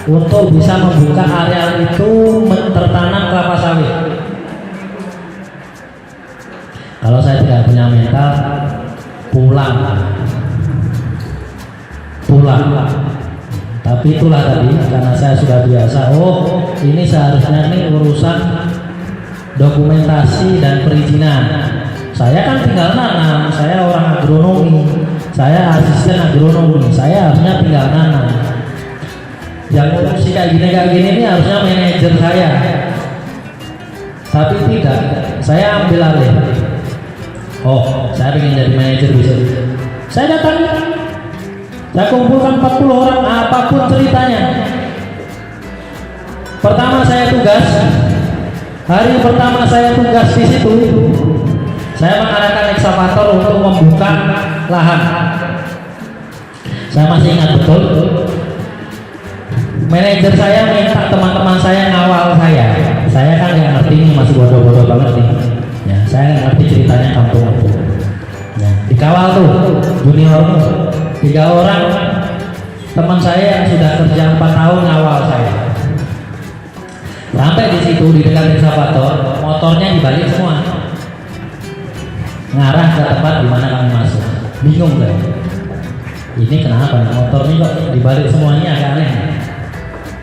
untuk bisa membuka areal itu tertanam kelapa sawit. Kalau saya tidak punya mental, pulang. Tapi itulah tadi, karena saya sudah biasa. Oh, ini seharusnya ini urusan dokumentasi dan perizinan. Saya kan tinggal nanam, saya orang agronomi, saya asisten agronomi, saya harusnya tinggal nanam. Yang ngurusi kayak gini ini harusnya manajer saya. Tapi tidak, saya ambil alih. Oh, saya ingin jadi manajer bisa. Saya datang, saya kumpulkan 40 orang, apapun ceritanya. Pertama saya tugas, hari pertama saya tugas di situ, saya mengarahkan ekskavator untuk membuka lahan. Saya masih ingat betul. Manajer saya minta teman-teman saya ngawal saya. Saya kan nggak ngerti ini, masih bodoh-bodoh banget nih. Ya, saya nggak ngerti ceritanya kampung aku. Ya, dikawal tuh junior 3 orang teman saya yang sudah kerja 4 tahun ngawal saya. Sampai di situ di dekat ekskavator, motornya dibalik semua, ngarah ke tempat di mana kami masuk. Bingung kan? Ini kenapa motor ini kok dibalik semuanya, agak aneh.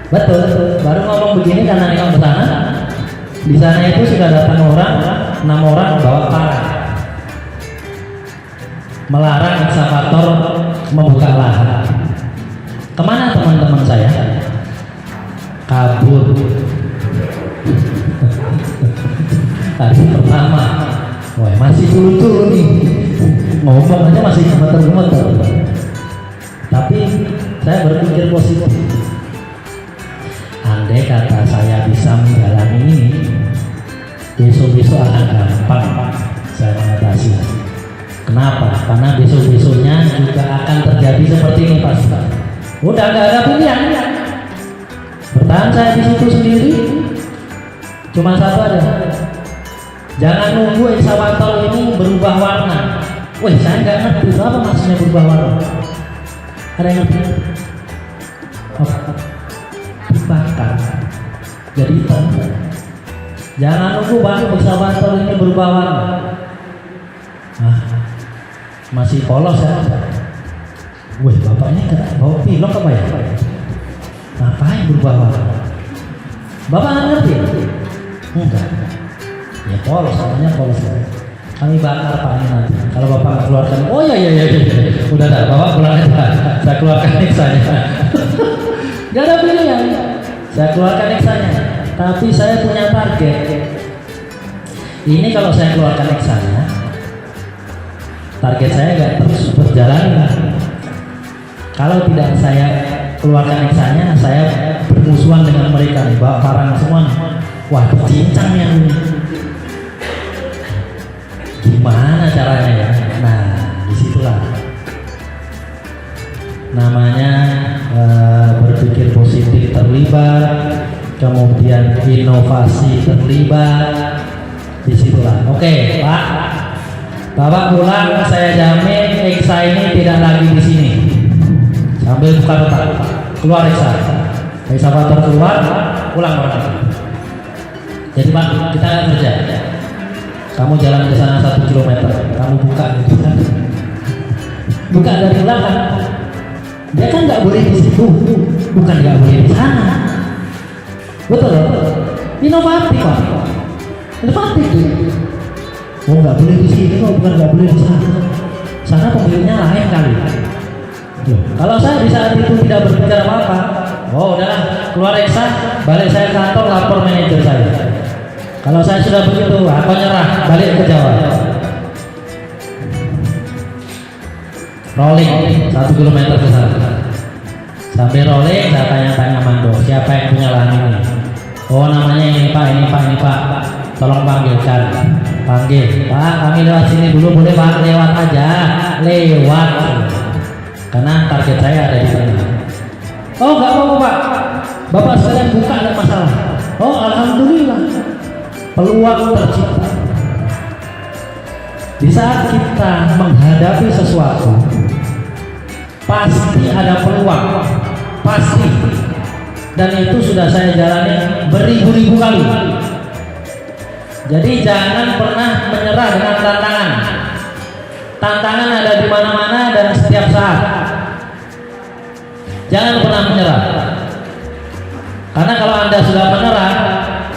Betul, baru ngomong begini karena nengok ke sana. Di sana itu sudah datang orang, 6 orang bawa parang, melarang ekskavator membuka lahan. Kemana teman-teman saya? Kabur. Hari pertama, wah masih dulu nih, ngomong aja masih gemeter-gemeter. Tapi saya berpikir positif. Andai kata saya bisa menjalani ini, besok-besok akan gampang saya mengatasi. Kenapa? Karena besok-besoknya juga akan terjadi seperti ini pasti. Udah gak ada pilihan. Bertahan saya di situ sendiri, cuma satu aja. Jangan nunggu ekskavator ini berubah warna. Wih, saya nggak ngerti itu apa maksudnya berubah warna. Ada yang ngerti? Oh, dibakar jadi hitam. Jangan nunggu bang ekskavator ini berubah warna. Masih polos ya. Wih, bapak ini bawa pilok apa ya? Ngapain berubah warna? Bapak nggak ngerti? Enggak. Ya polos, namanya polos. Kami bakar pak ini nanti. Kalau bapak nggak keluarkan, oh iya. Udah dah, bapak pulang aja. Saya keluarkan neksanya. Gak ada pilihan. Saya keluarkan neksanya. Tapi saya punya target. Ini kalau saya keluarkan neksanya, target saya nggak terus berjalan. Kalau tidak saya keluarkan neksanya, saya bermusuhan dengan mereka nih, bawa parang semua. Wah, cincang yang ini. Gimana caranya ya? Nah, disitulah namanya berpikir positif terlibat, kemudian inovasi terlibat. Disitulah. Oke, Pak. Bapak pulang, saya jamin Eksa ini tidak lagi di sini. Sambil buka retak, keluar Eksa. Ekskavator keluar, pulang orang. Jadi Pak, kita nggak kerja. Kamu jalan ke sana 1 kilometer, kamu buka gitu kan? Buka dari belakang. Dia kan nggak boleh di situ, bukan nggak boleh di sana. Betul? Inovatif Pak. Inovatif tuh. Oh nggak boleh di sini, kok bukan nggak boleh di sana. Sana pemiliknya lain kali. Loh, kalau saya di saat itu tidak berbicara apa-apa, oh udahlah, keluar Eksa, balik saya kantor lapor manajer saya. Kalau saya sudah begitu, aku nyerah, balik ke Jawa. Rolling 1 kilometer ke sana. Sambil rolling, saya tanya-tanya Mando, siapa yang punya lahan ini? Oh namanya ini Pak. Tolong panggilkan. Panggil, Pak kami lewat sini dulu, boleh Pak? Lewat aja, lewat. Karena target saya ada di sana. Oh nggak apa-apa Pak, Bapak sekalian buka, ada masalah. Oh alhamdulillah, peluang tercipta. Di saat kita menghadapi sesuatu, pasti ada peluang, pasti. Dan itu sudah saya jalani beribu-ribu kali. Jadi jangan pernah menyerah dengan tantangan. Tantangan ada di mana-mana dan setiap saat. Jangan pernah menyerah. Karena kalau Anda sudah menyerah,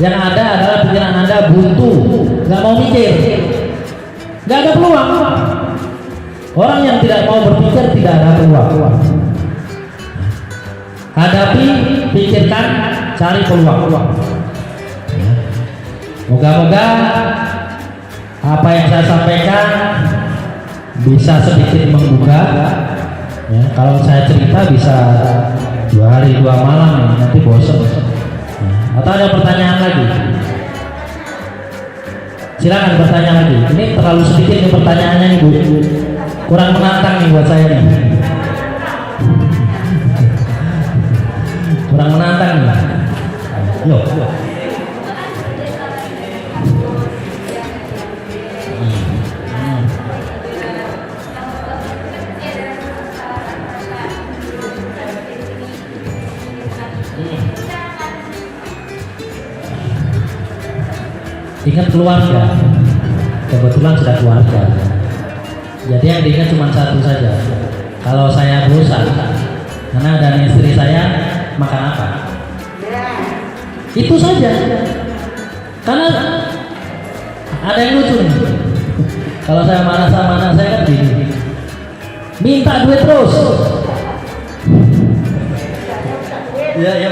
yang ada adalah pikiran Anda buntu, nggak mau mikir, nggak ada peluang. Orang yang tidak mau berpikir tidak ada peluang. Hadapi, pikirkan, cari peluang. Moga-moga apa yang saya sampaikan bisa sedikit menggugah. Ya, kalau saya cerita bisa 2 hari 2 malam ya, nanti bosan. Atau ada pertanyaan lagi? Silakan bertanya lagi. Ini terlalu sedikit nih pertanyaannya nih Bu. Kurang menantang nih buat saya nih. Kurang menantang nih. Yo. Ingat keluarga, kebetulan sudah keluarga. Jadi yang diingat cuma satu saja. Kalau saya bosan, karena dan istri saya makan apa? Itu saja. Karena ada yang lucu nih. Kalau saya marah sama anak saya kan gini, minta duit terus. Iya.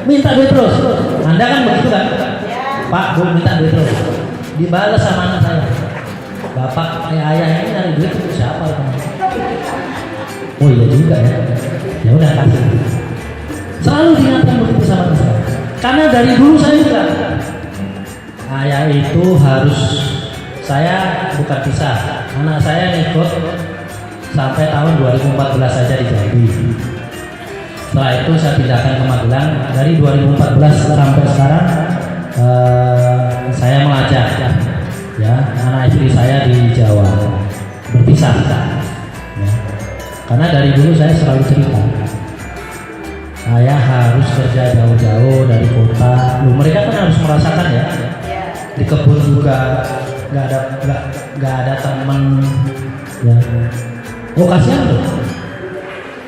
Minta duit terus. Anda kan begitu kan? Pak, Bu minta duit terus. Dibalas sama anak saya. Bapak, ayah ini nyari duit untuk siapa? Oh iya juga ya. Ya udah kasih. Selalu diingatkan begitu sama saya. Karena dari dulu saya juga. Ayah itu harus, saya bukan pisah. Anak saya ngikut sampai tahun 2014 saja di Jambi. Setelah itu saya pindahkan ke Magelang. Dari 2014 sampai sekarang saya melacak ya, anak istri saya di Jawa berpisah ya. Karena dari dulu saya selalu cerita saya harus kerja jauh-jauh dari kota. Mereka kan harus merasakan ya, di kebun juga nggak ada teman ya. Oh kasihan loh,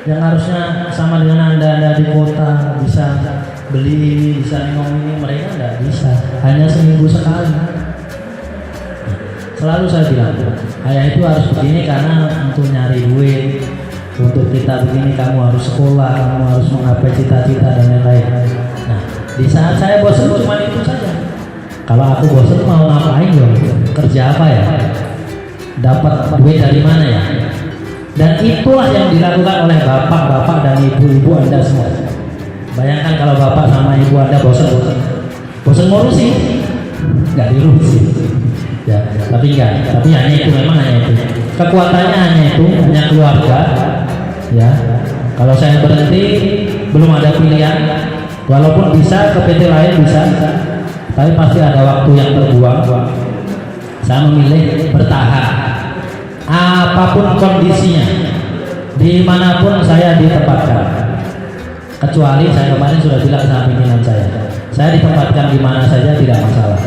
yang harusnya sama dengan anda di kota bisa beli, bisa nengok ini, mereka nggak bisa, hanya seminggu sekali. Selalu saya bilang, ayah itu harus begini karena untuk nyari duit, untuk kita begini kamu harus sekolah, kamu harus menggapai cita-cita dan lain-lain. Nah, di saat saya bosan cuma itu saja. Kalau aku bosan mau ngapain dong? Kerja apa ya? Dapat duit dari mana ya? Dan itulah yang dilakukan oleh bapak-bapak dan ibu-ibu Anda semua. Bayangkan kalau bapak sama ibu Anda bosan ngurusi, nggak diurusi, ya. Tapi hanya itu, memang hanya itu. Kekuatannya hanya itu, hanya keluarga, ya. Kalau saya berhenti, belum ada pilihan. Walaupun bisa ke PT lain bisa, tapi pasti ada waktu yang terbuang. Saya memilih bertahan, apapun kondisinya, dimanapun saya ditempatkan. Kecuali saya kemarin sudah bilang sama pimpinan saya ditempatkan di mana saja tidak masalah,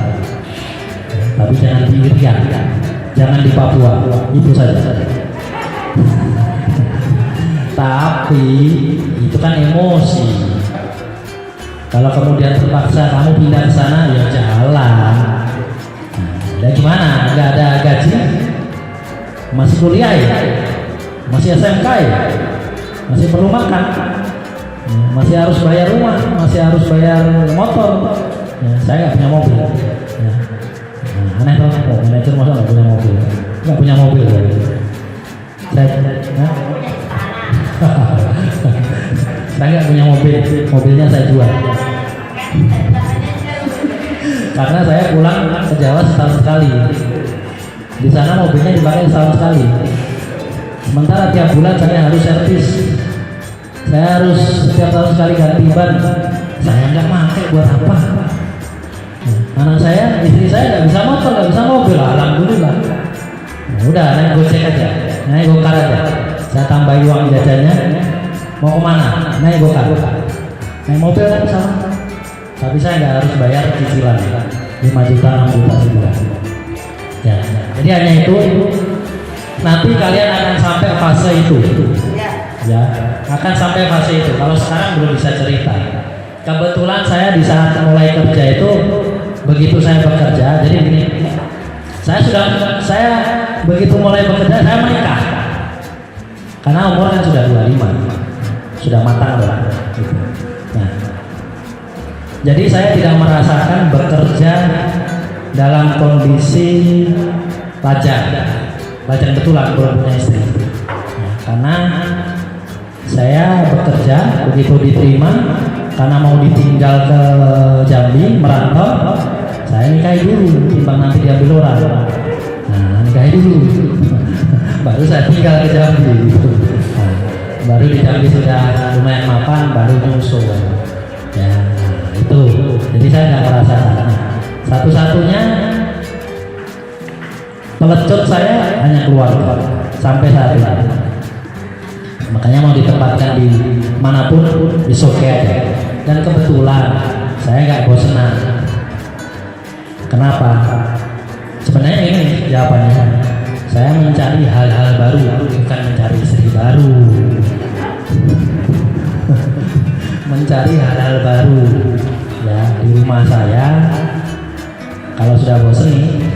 tapi jangan di Irian, jangan di Papua, itu saja. Tapi itu kan emosi. Kalau kemudian terpaksa kamu pindah ke sana, ya jalan. Nah, gimana? Nggak ada gaji, masih kuliah ya, masih SMK ya, masih perlu makan. Masih harus bayar rumah, masih harus bayar motor. Ya, saya nggak punya mobil. Ya. Nah, aneh banget, manajer masa nggak punya mobil? Nggak punya mobil ya. Saya nggak punya mobil, mobilnya saya jual. Karena saya pulang ke Jawa setahun sekali. Di sana mobilnya dipakai setahun sekali. Sementara tiap bulan saya harus servis. Saya harus setiap tahun sekali ganti ban. Saya nggak pakai buat apa? Anak saya, istri saya nggak bisa motor, nggak bisa mobil. Alhamdulillah. Nah, udah naik gojek aja, naik gokar aja. Saya tambahin uang jajannya. Mau kemana? Naik gokar. Naik mobil kan sama. Tapi saya nggak harus bayar cicilan 5 juta 6 juta sebulan. Ya, jadi hanya itu. nanti kalian akan sampai fase itu. Ya, akan sampai fase itu. Kalau sekarang belum bisa cerita. Kebetulan saya di saat mulai kerja itu, begitu saya bekerja, jadi gini, saya begitu mulai bekerja saya menikah. Karena umur kan sudah 25, sudah matang lah. Gitu. Nah, jadi saya tidak merasakan bekerja dalam kondisi lajang betulan belum punya istri. Nah, karena saya bekerja begitu diterima, karena mau ditinggal ke Jambi merantau, saya nikahi dulu, timbang nanti diambil orang. Nah, nikahi dulu, baru saya tinggal ke Jambi. Nah, baru di Jambi sudah lumayan mapan, baru nyusul. Ya, itu. Jadi saya nggak merasakan. Nah, satu-satunya pelecut saya hanya keluarga sampai saat ini. Makanya mau ditempatkan di manapun is oke aja. Dan kebetulan saya nggak bosenan. Kenapa? Sebenarnya ini jawabannya. Saya mencari hal-hal baru, bukan mencari istri baru. Mencari hal-hal baru. Ya, di rumah saya kalau sudah bosen nih,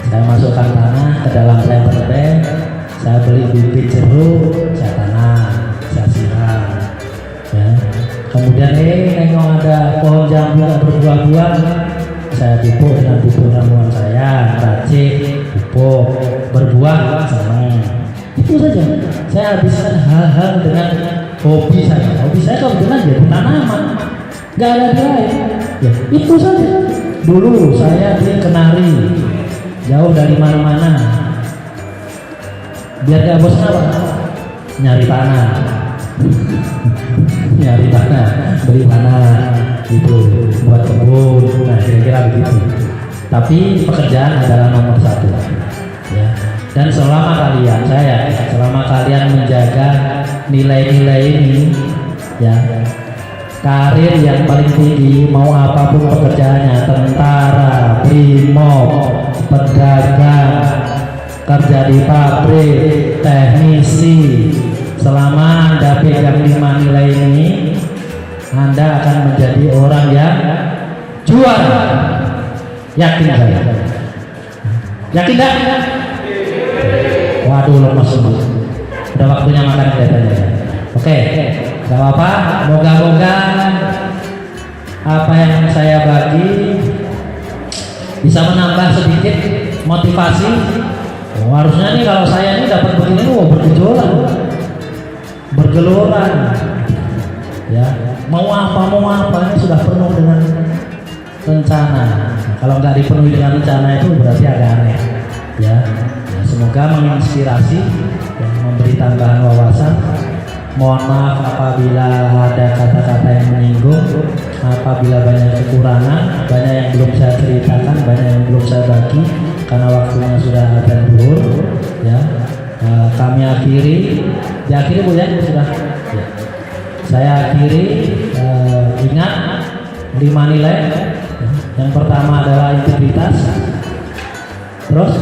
saya masukkan tanah ke dalam planter bag, saya beli bibit jeruk, saya tanam, saya siram. Ya. Kemudian nengok ada pohon jambu yang berbuah-buah, saya pupuk dengan pupuk ramuan saya, racik, pupuk, berbuah, senang. Itu saja. Saya habiskan hal-hal dengan hobi saya. Hobi saya kebetulan jadi tanaman, nggak ada di lain. Ya, itu saja. Dulu saya di Kenari, jauh dari mana-mana. Biar gak bosan apa? Nyari tanah. Nyari tanah, beli tanah itu buat kebun. Nah, kira-kira begitu. Tapi pekerjaan adalah nomor satu. Ya. Dan selama kalian menjaga nilai-nilai ini, ya, karir yang paling tinggi, mau apapun pekerjaannya, tentara, brimob, pedagang, kerja di pabrik, teknisi, selama Anda pegang 5 nilai ini, Anda akan menjadi orang yang juara. Yakin saya? Yakin tak? Waduh, lemas semua. Udah waktunya makan kelihatannya. Oke, gak apa-apa. Moga-moga apa yang saya bagi bisa menambah sedikit motivasi. Harusnya nih kalau saya ini dapat begini, bergeloran. Ya, mau apa ini sudah penuh dengan rencana. Nah, kalau nggak dipenuhi dengan rencana itu berarti agak aneh. Ya, semoga menginspirasi, ya, memberi tambahan wawasan. Mohon maaf apabila ada kata-kata yang menyinggung, apabila banyak kekurangan, banyak yang belum saya ceritakan, banyak yang belum saya bagi, karena waktunya sudah adzan zuhur. Ya, kami akhiri. Diakhiri Bu ya, sudah. Ya. Saya akhiri. Ingat 5 nilai. Yang pertama adalah integritas. Terus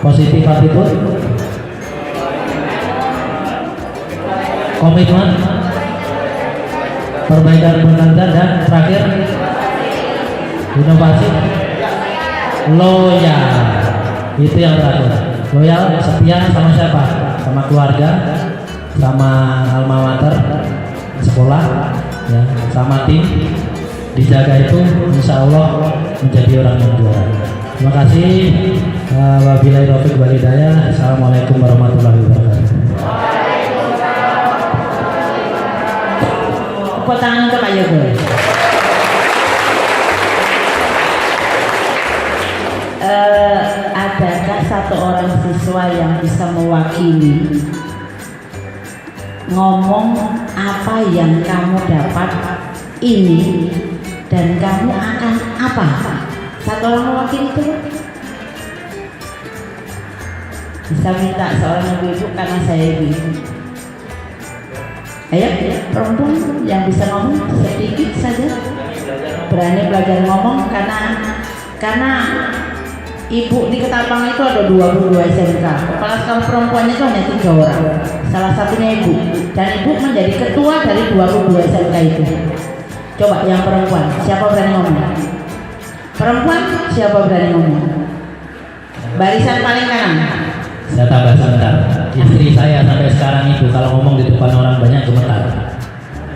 positif attitude, komitmen, perbaikan berkala, dan terakhir inovasi, loyal. Itu yang terakhir. Loyal, setia sama siapa? Sama keluarga, sama alma mater, sekolah, ya, sama tim. Dijaga itu, insya Allah menjadi orang yang juara. Terima kasih. Wabillahi taufiq wal hidayah. Assalamualaikum warahmatullahi wabarakatuh. Tepuk tangan untuk Pak Yogo. Adakah satu orang siswa yang bisa mewakili ngomong apa yang kamu dapat ini dan kamu akan apa? Satu orang mewakili itu bisa minta seorang ibu-ibu karena saya ibu-ibu. Ayo, perempuan yang bisa ngomong sedikit saja, berani belajar ngomong karena Ibu di Ketapang itu ada 22 SMK. Kepala sekolah perempuannya itu hanya 3 orang. Salah satunya ibu. Dan ibu menjadi ketua dari 22 SMK itu. Coba yang perempuan, siapa berani ngomong? Perempuan, siapa berani ngomong? Barisan paling kanan. Saya tambah sebentar. Istri saya sampai sekarang itu kalau ngomong di depan orang banyak gemetar.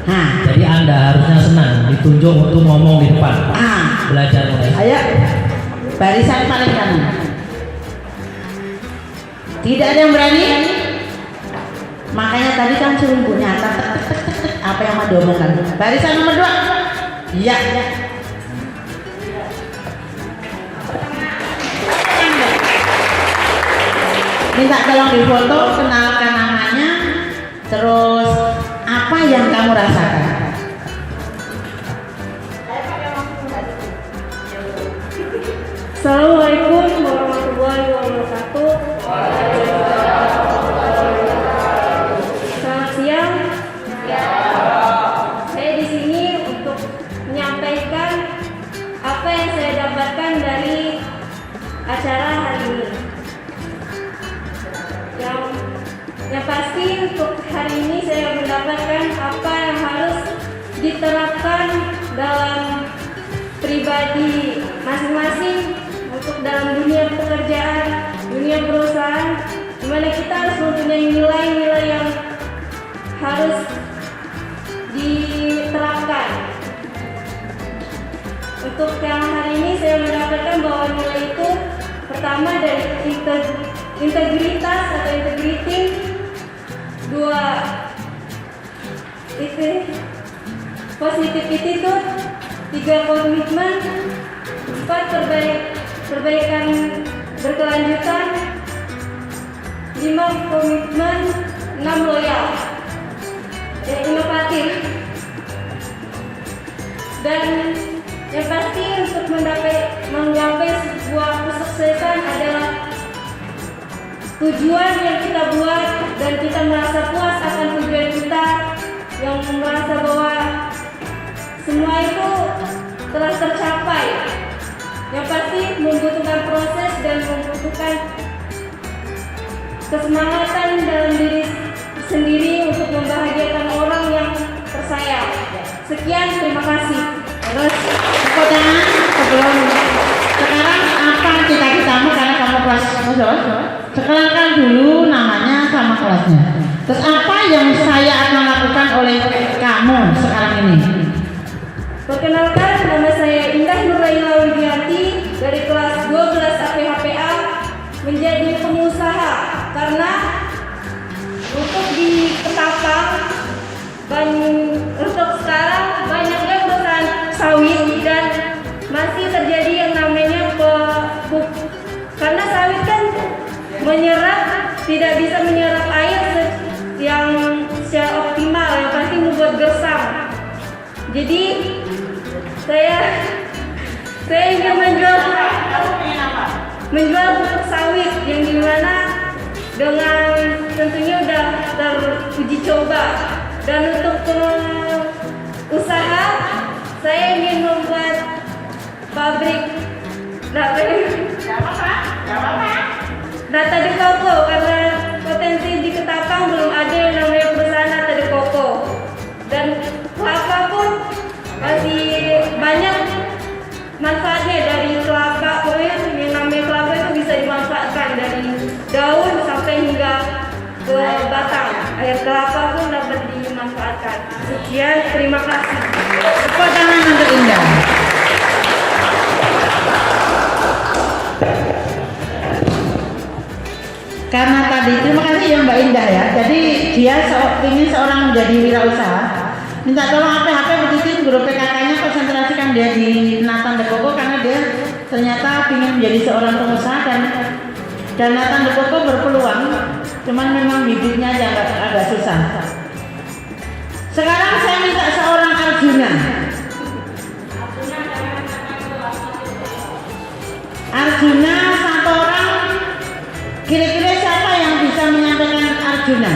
Nah, Jadi Anda harusnya senang ditunjuk untuk ngomong di depan. Belajar mulai. ayo barisan paling kanan. Tidak ada yang berani. Makanya tadi kan suruh ibu nyata apa yang mau diomongkan. Barisan nomor 2. Iya. Minta tolong difoto, kenalkan namanya, terus apa yang kamu rasakan. Assalamualaikum warahmatullahi wabarakatuh. Selamat siang. Saya di sini untuk menyampaikan apa yang saya dapatkan dari acara hari ini. Yang pasti untuk hari ini saya mendapatkan apa yang harus diterapkan dalam pribadi masing-masing untuk dalam dunia pekerjaan, dunia perusahaan, dimana kita harus mempunyai nilai-nilai yang harus diterapkan. Untuk yang hari ini saya mendapatkan bahwa nilai itu pertama dari integritas atau integrity, 2 itu positivity itu, 3 komitmen, 4 perbaikan berkelanjutan, 5 komitmen, 6 loyal, inovatif. Dan yang pasti untuk menggapai sebuah kesuksesan adalah tujuan yang kita buat dan kita merasa puas akan tujuan kita, yang merasa bahwa semua itu telah tercapai. Yang pasti membutuhkan proses dan membutuhkan kesemangatan dalam diri sendiri untuk membahagiakan orang yang tersayang. Sekian, terima kasih. Terus tepuk tangan sebelum sekarang apa cita-citamu karena kamu kelas sekarang dulu namanya sama kelasnya. Terus apa yang saya akan lakukan oleh kamu sekarang ini? Perkenalkan, nama saya Indah Nuraila Widianti dari kelas 12 APHPA, menjadi pengusaha karena untuk di Ketapang dan untuk sekarang banyaknya perusahaan sawit dan masih terjadi yang namanya karena sawit kan tidak bisa menyerap air yang secara optimal, yang pasti membuat gersam. Jadi saya ingin menjual pupuk sawit yang dimana dengan tentunya udah teruji coba. Dan untuk usaha saya ingin membuat pabrik Nata de Coco, karena potensi di Ketapang belum ada yang namanya perusahaan Nata de Coco, dan kelapa pun masih banyak manfaatnya. Dari kelapa, pokoknya yang namanya kelapa itu bisa dimanfaatkan dari daun sampai hingga ke batang. Air kelapa pun dapat dimanfaatkan. Sekian, terima kasih. Tepuk tangan untuk Indah. Karena tadi terima kasih ya Mbak Indah ya. Jadi dia ingin seorang menjadi wirausaha. Minta tolong APHP begitu guru PKK-nya konsentrasikan dia di Nathan de Coco karena dia ternyata ingin menjadi seorang pengusaha dan Nathan de Coco berpeluang. Cuman memang bibitnya aja agak susah. Sekarang saya minta seorang Arjuna. Arjuna satu orang. Kira-kira siapa yang bisa menyampaikan Arjuna?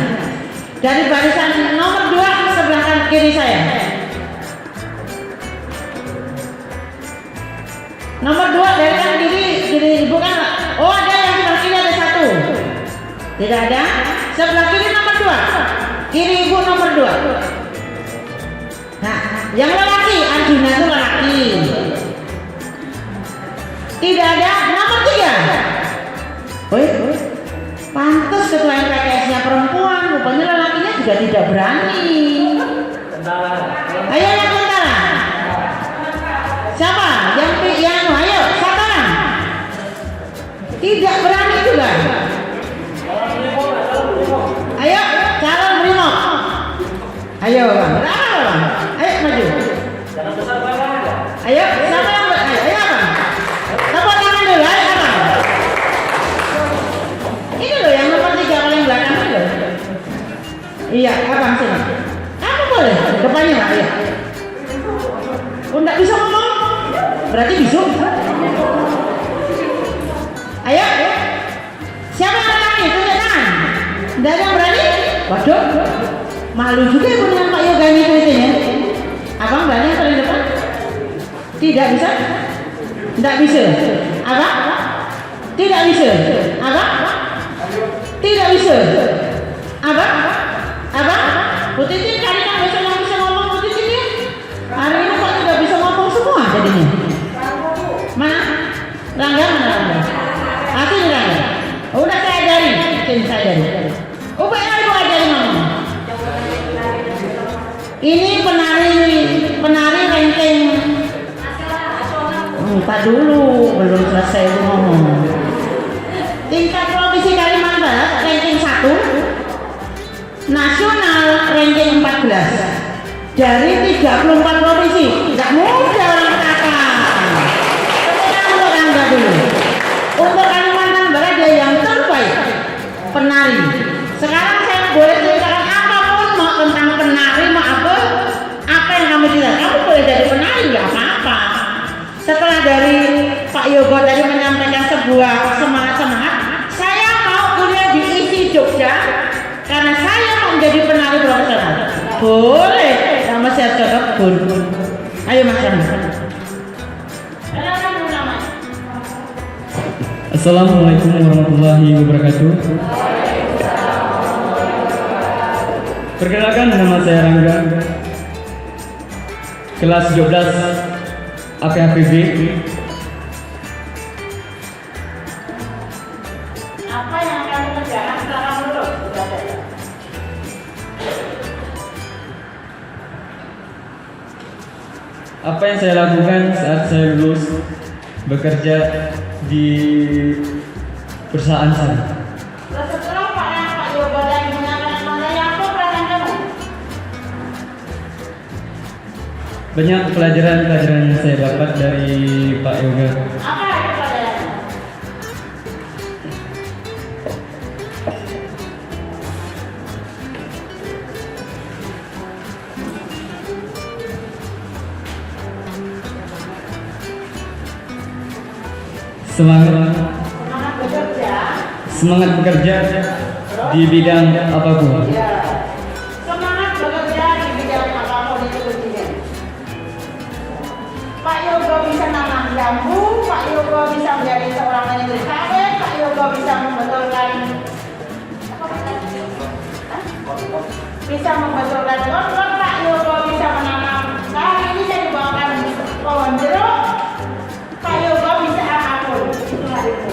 Dari barisan nomor 2 sebelah kanan kiri saya. Nomor 2 dari kanan kiri kiri ibu kan? Oh ada yang sebelah kiri ada satu. Tidak ada. Sebelah kiri nomor 2. Kiri ibu nomor 2. Nah, yang lelaki Arjuna itu lelaki. Tidak ada nomor 3. Woi, pantas ketua MPKS-nya perempuan, rupanya lelakinya juga tidak berani. Ayo yang tentara. Siapa? Yang ayo satu orang. Tidak berani juga. Ayo calon brimob. Ayo bang, berapa bang? Ayo maju. Ayo siapa yang ayo bang. Tepuk tangan dulu, ayo abang. Ini loh yang nomor 3 paling belakang itu. Iya, abang sini. Kamu boleh, depannya Pak, ya. Oh, enggak bisa ngomong? Berarti bisu. Ayo. Siapa yang lagi? Tunjuk tangan. Enggak ada yang berani? Waduh. Malu juga ibu dengan Pak Yogani itu ya. Abang berani yang paling depan? Tidak bisa? Enggak bisa. Abang? Tidak bisa. Abang? Tidak bisa. Abang? Abang? Bu Titin kali kan besok yang bisa ngomong Bu Titin ya? Hari ini kok tidak bisa ngomong semua jadinya? Mana? Rangga mana Rangga? Aku ini Rangga. Oh, udah saya ajarin. Sini saya ajarin. Oh baiklah ibu ajarin ngomong. Ini penari ranking. Tak dulu belum selesai itu ngomong. Tingkat provinsi Kalimantan Barat ranking 1. Nasional ranking 14 dari 34 provinsi. Tidak mudah orang kakak. Sekarang untuk Anda dulu. Untuk Kalimantan Barat dia yang terbaik penari. Sekarang saya boleh ceritakan apapun mau tentang penari, mau apa yang kamu cerita. Kamu boleh jadi penari nggak apa-apa. Setelah dari Pak Yogo tadi menyampaikan sebuah semangat, saya mau kuliah di ISI Jogja. Karena saya mau menjadi penari profesional. Boleh, sama saya cocok pun. Ayo Mas Rama. Assalamualaikum warahmatullahi wabarakatuh. Perkenalkan, nama saya Rangga, kelas 12 APHPB. Apa yang akan kerjakan setelah kamu lulus? Apa yang saya lakukan saat saya lulus? Bekerja di perusahaan saya. Setelah Pak Yogo dan menyampaikan mana yang apa perasaan kamu? Banyak pelajaran-pelajaran yang saya dapat dari Pak Yoga. Apa itu pelajarannya? Semangat bekerja di bidang apapun. Ya. Semangat bekerja di bidang apapun itu kuncinya. Pak Yogo bisa nanam jambu, Pak Yogo bisa menjadi seorang manajer sawit, Pak Yogo bisa membetulkan kotor, Pak Yogo bisa menanam. Kali ini saya dibawakan pohon jeruk. Pak Yogo bisa apapun. Itulah itu.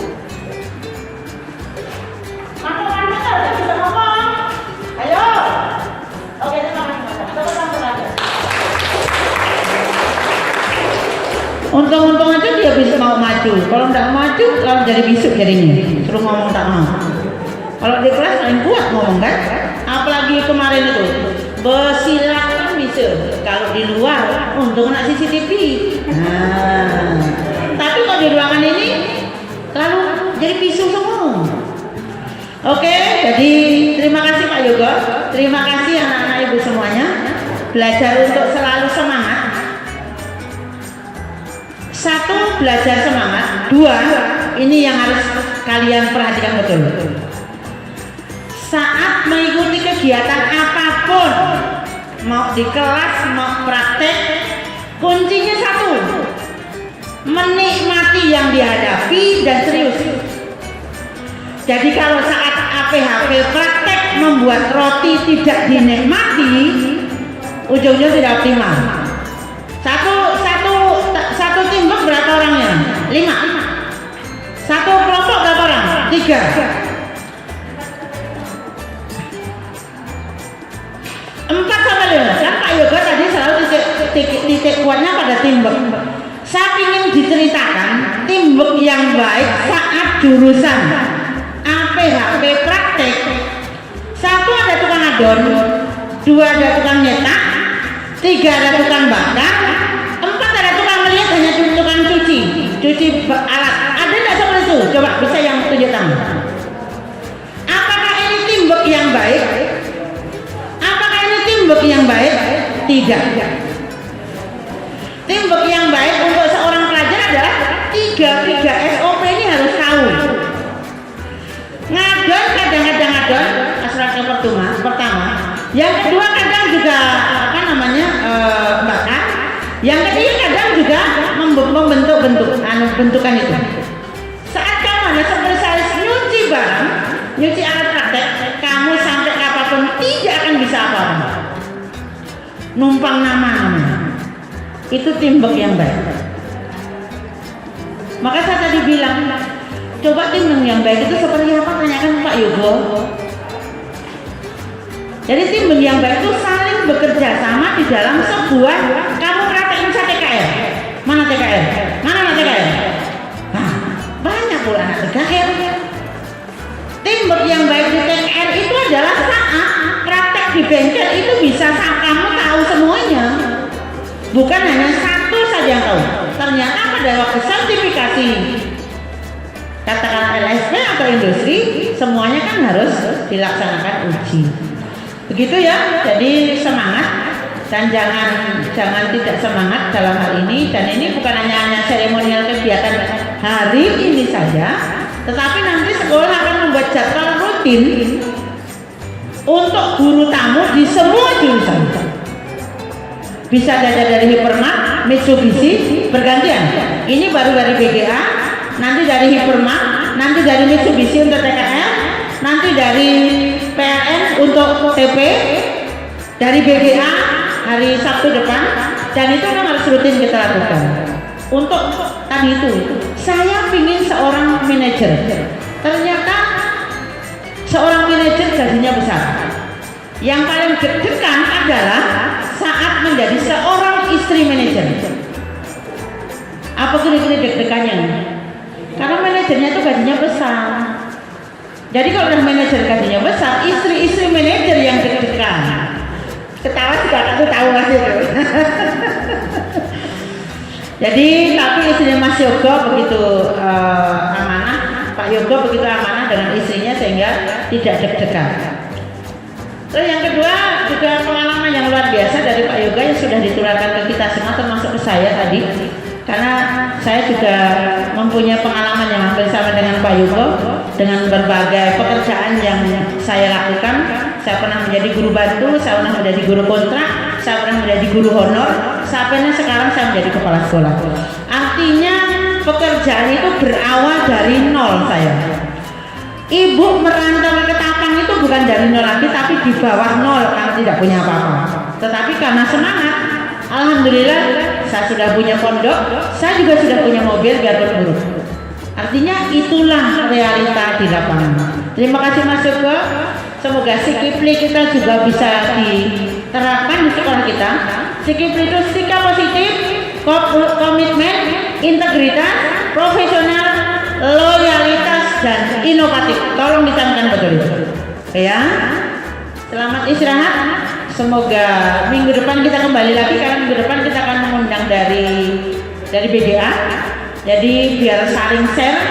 Maka betul, bisa ngomong. Ayo. Oke, terima kasih. Untung-untung aja dia bisa mau maju. Kalau tidak maju, lalu jadi bisuk jadinya. Suruh ngomong tak mau. Kalau di kelas paling kuat ngomong kan? Apalagi kemarin itu bersilat kan bisa. Kalau di luar, untung nak CCTV. Nah, tapi kalau di ruangan ini lalu jadi bisu semua. Oke, jadi terima kasih Pak Yogo, terima kasih anak-anak ibu semuanya. Belajar untuk selalu semangat. 1, belajar semangat. 2, ini yang harus kalian perhatikan betul. Saat mengikuti kegiatan apapun, mau di kelas, mau praktek, kuncinya 1, menikmati yang dihadapi dan serius. Jadi kalau saat APHP praktek membuat roti tidak dinikmati, ujungnya tidak optimal. Satu timbuk berapa orangnya? 5. Satu kelompok berapa orang? 3. Empat sama 5. Kan Pak Yoga tadi selalu titik kuatnya pada timbuk. Saya ingin diceritakan timbuk yang baik saat jurusan APHP praktek. 1 ada tukang adon, 2 ada tukang nyetak, 3 ada tukang bakar, 4 ada tukang melihat, hanya tukang cuci alat. Ada tidak seperti itu? Coba bisa yang tunjuk tangan. Apakah ini timbuk yang baik? Apakah ini timbuk yang baik? Tidak. Timbuk yang baik untuk seorang pelajar adalah 3 SOP ini harus tahu. Ngadon kadang-kadang adon asuransi pertama. Yang kedua kadang juga bakar. Yang ketiga kadang juga membentuk bentukan itu. Saat kamu ada spesialis nyuci barang, nyuci alat praktek, kamu sampai apapun tidak akan bisa apa-apa. Numpang nama-nama. Itu timbuk yang baik. Maka saya tadi bilang, coba timbuk yang baik itu seperti apa? Tanyakan Pak Yogo. Jadi timbuk yang baik itu saling bekerja sama di dalam sebuah. Kamu praktekin TKR. Mana TKR? Mana TKR? Nah, banyak pula anak TKR. Timbuk yang baik di TKR itu adalah saat praktek di bengkel itu bisa kamu tahu semuanya. Bukan hanya satu saja yang tahu. Ternyata pada waktu sertifikasi, katakan LSP atau industri, semuanya kan harus dilaksanakan uji. Begitu ya. Jadi semangat dan jangan tidak semangat dalam hal ini. Dan ini bukan hanya seremonial kegiatan hari ini saja, tetapi nanti sekolah akan membuat jadwal rutin untuk guru tamu di semua jurusan. Bisa saja dari Hypermart, Mitsubishi bergantian. Ini baru dari BGA, nanti dari Hypermart, nanti dari Mitsubishi untuk TKL, nanti dari PLN untuk TP, dari BGA hari Sabtu depan, dan itu kan harus rutin kita lakukan. Untuk tadi itu, saya ingin seorang manajer. Ternyata seorang manajer gajinya besar. Yang paling deg-degan adalah saat menjadi seorang istri manajer. Apa kira-kira deg-degannya? Karena manajernya itu gajinya besar. Jadi kalau udah manajer gajinya besar, istri-istri manajer yang deg-degan. Ketawa sih kakakku tahu mas itu. Jadi tapi istrinya Mas Yogo begitu amanah, Pak Yogo begitu amanah dengan istrinya sehingga tidak deg-degan. Terus yang kedua juga pengalaman yang luar biasa dari Pak Yoga yang sudah ditularkan ke kita semua, termasuk ke saya tadi, karena saya juga mempunyai pengalaman yang hampir sama dengan Pak Yoga dengan berbagai pekerjaan yang saya lakukan. Saya pernah menjadi guru bantu, saya pernah menjadi guru kontrak, saya pernah menjadi guru honor, sampai sekarang saya menjadi kepala sekolah. Artinya pekerjaan itu berawal dari nol saya. Ibu merantau ke Ketapang itu bukan dari nol lagi, tapi di bawah nol karena tidak punya apa-apa. Tetapi karena semangat, alhamdulillah saya sudah punya pondok, saya juga sudah punya mobil biarpun buruk. Artinya itulah realita di lapangan. Terima kasih Mas Yogo. Semoga Sikipli kita juga bisa diterapkan di sekolah kita. Sikipli itu sikap positif, komitmen, integritas, profesional, loyalitas, dan inovatif. Tolong ditanamkan betul itu. Ya. Selamat istirahat. Semoga minggu depan kita kembali lagi, karena minggu depan kita akan mengundang dari BGA. Jadi biar saling share.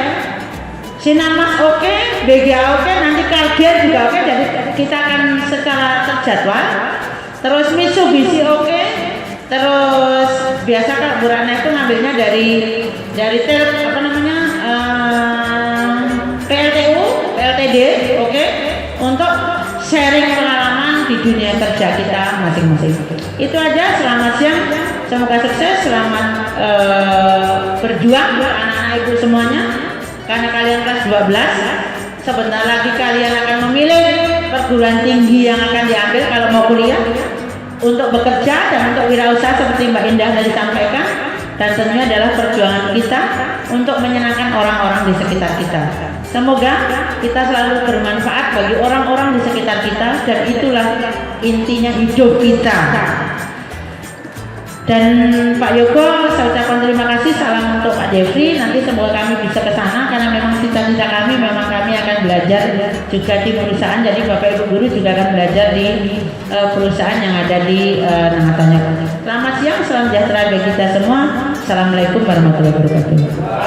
Sinarmas oke, BGA oke, nanti Karger juga oke. Jadi kita akan secara terjadwal. Terus Mitsubishi oke. Terus biasa Kak Burana itu ngambilnya dari PLTU, PLTD, oke, untuk sharing pengalaman di dunia kerja kita masing-masing. Itu aja, selamat siang, semoga sukses, selamat berjuang buat anak-anak ibu semuanya, karena kalian kelas 12, sebentar lagi kalian akan memilih perguruan tinggi yang akan diambil kalau mau kuliah, untuk bekerja dan untuk wirausaha seperti Mbak Indah tadi sampaikan, dan tentunya adalah perjuangan kita untuk menyenangkan orang-orang di sekitar kita. Semoga kita selalu bermanfaat bagi orang-orang di sekitar kita, dan itulah intinya hidup kita. Dan Pak Yogo, saya ucapkan terima kasih, salam untuk Pak Jeffrey. Nanti semoga kami bisa ke sana, karena memang cita-cita kami memang kami akan belajar juga di perusahaan. Jadi Bapak Ibu guru juga akan belajar di perusahaan yang ada di Nahatanya. Selamat siang, salam sejahtera bagi kita semua. Assalamualaikum warahmatullahi wabarakatuh.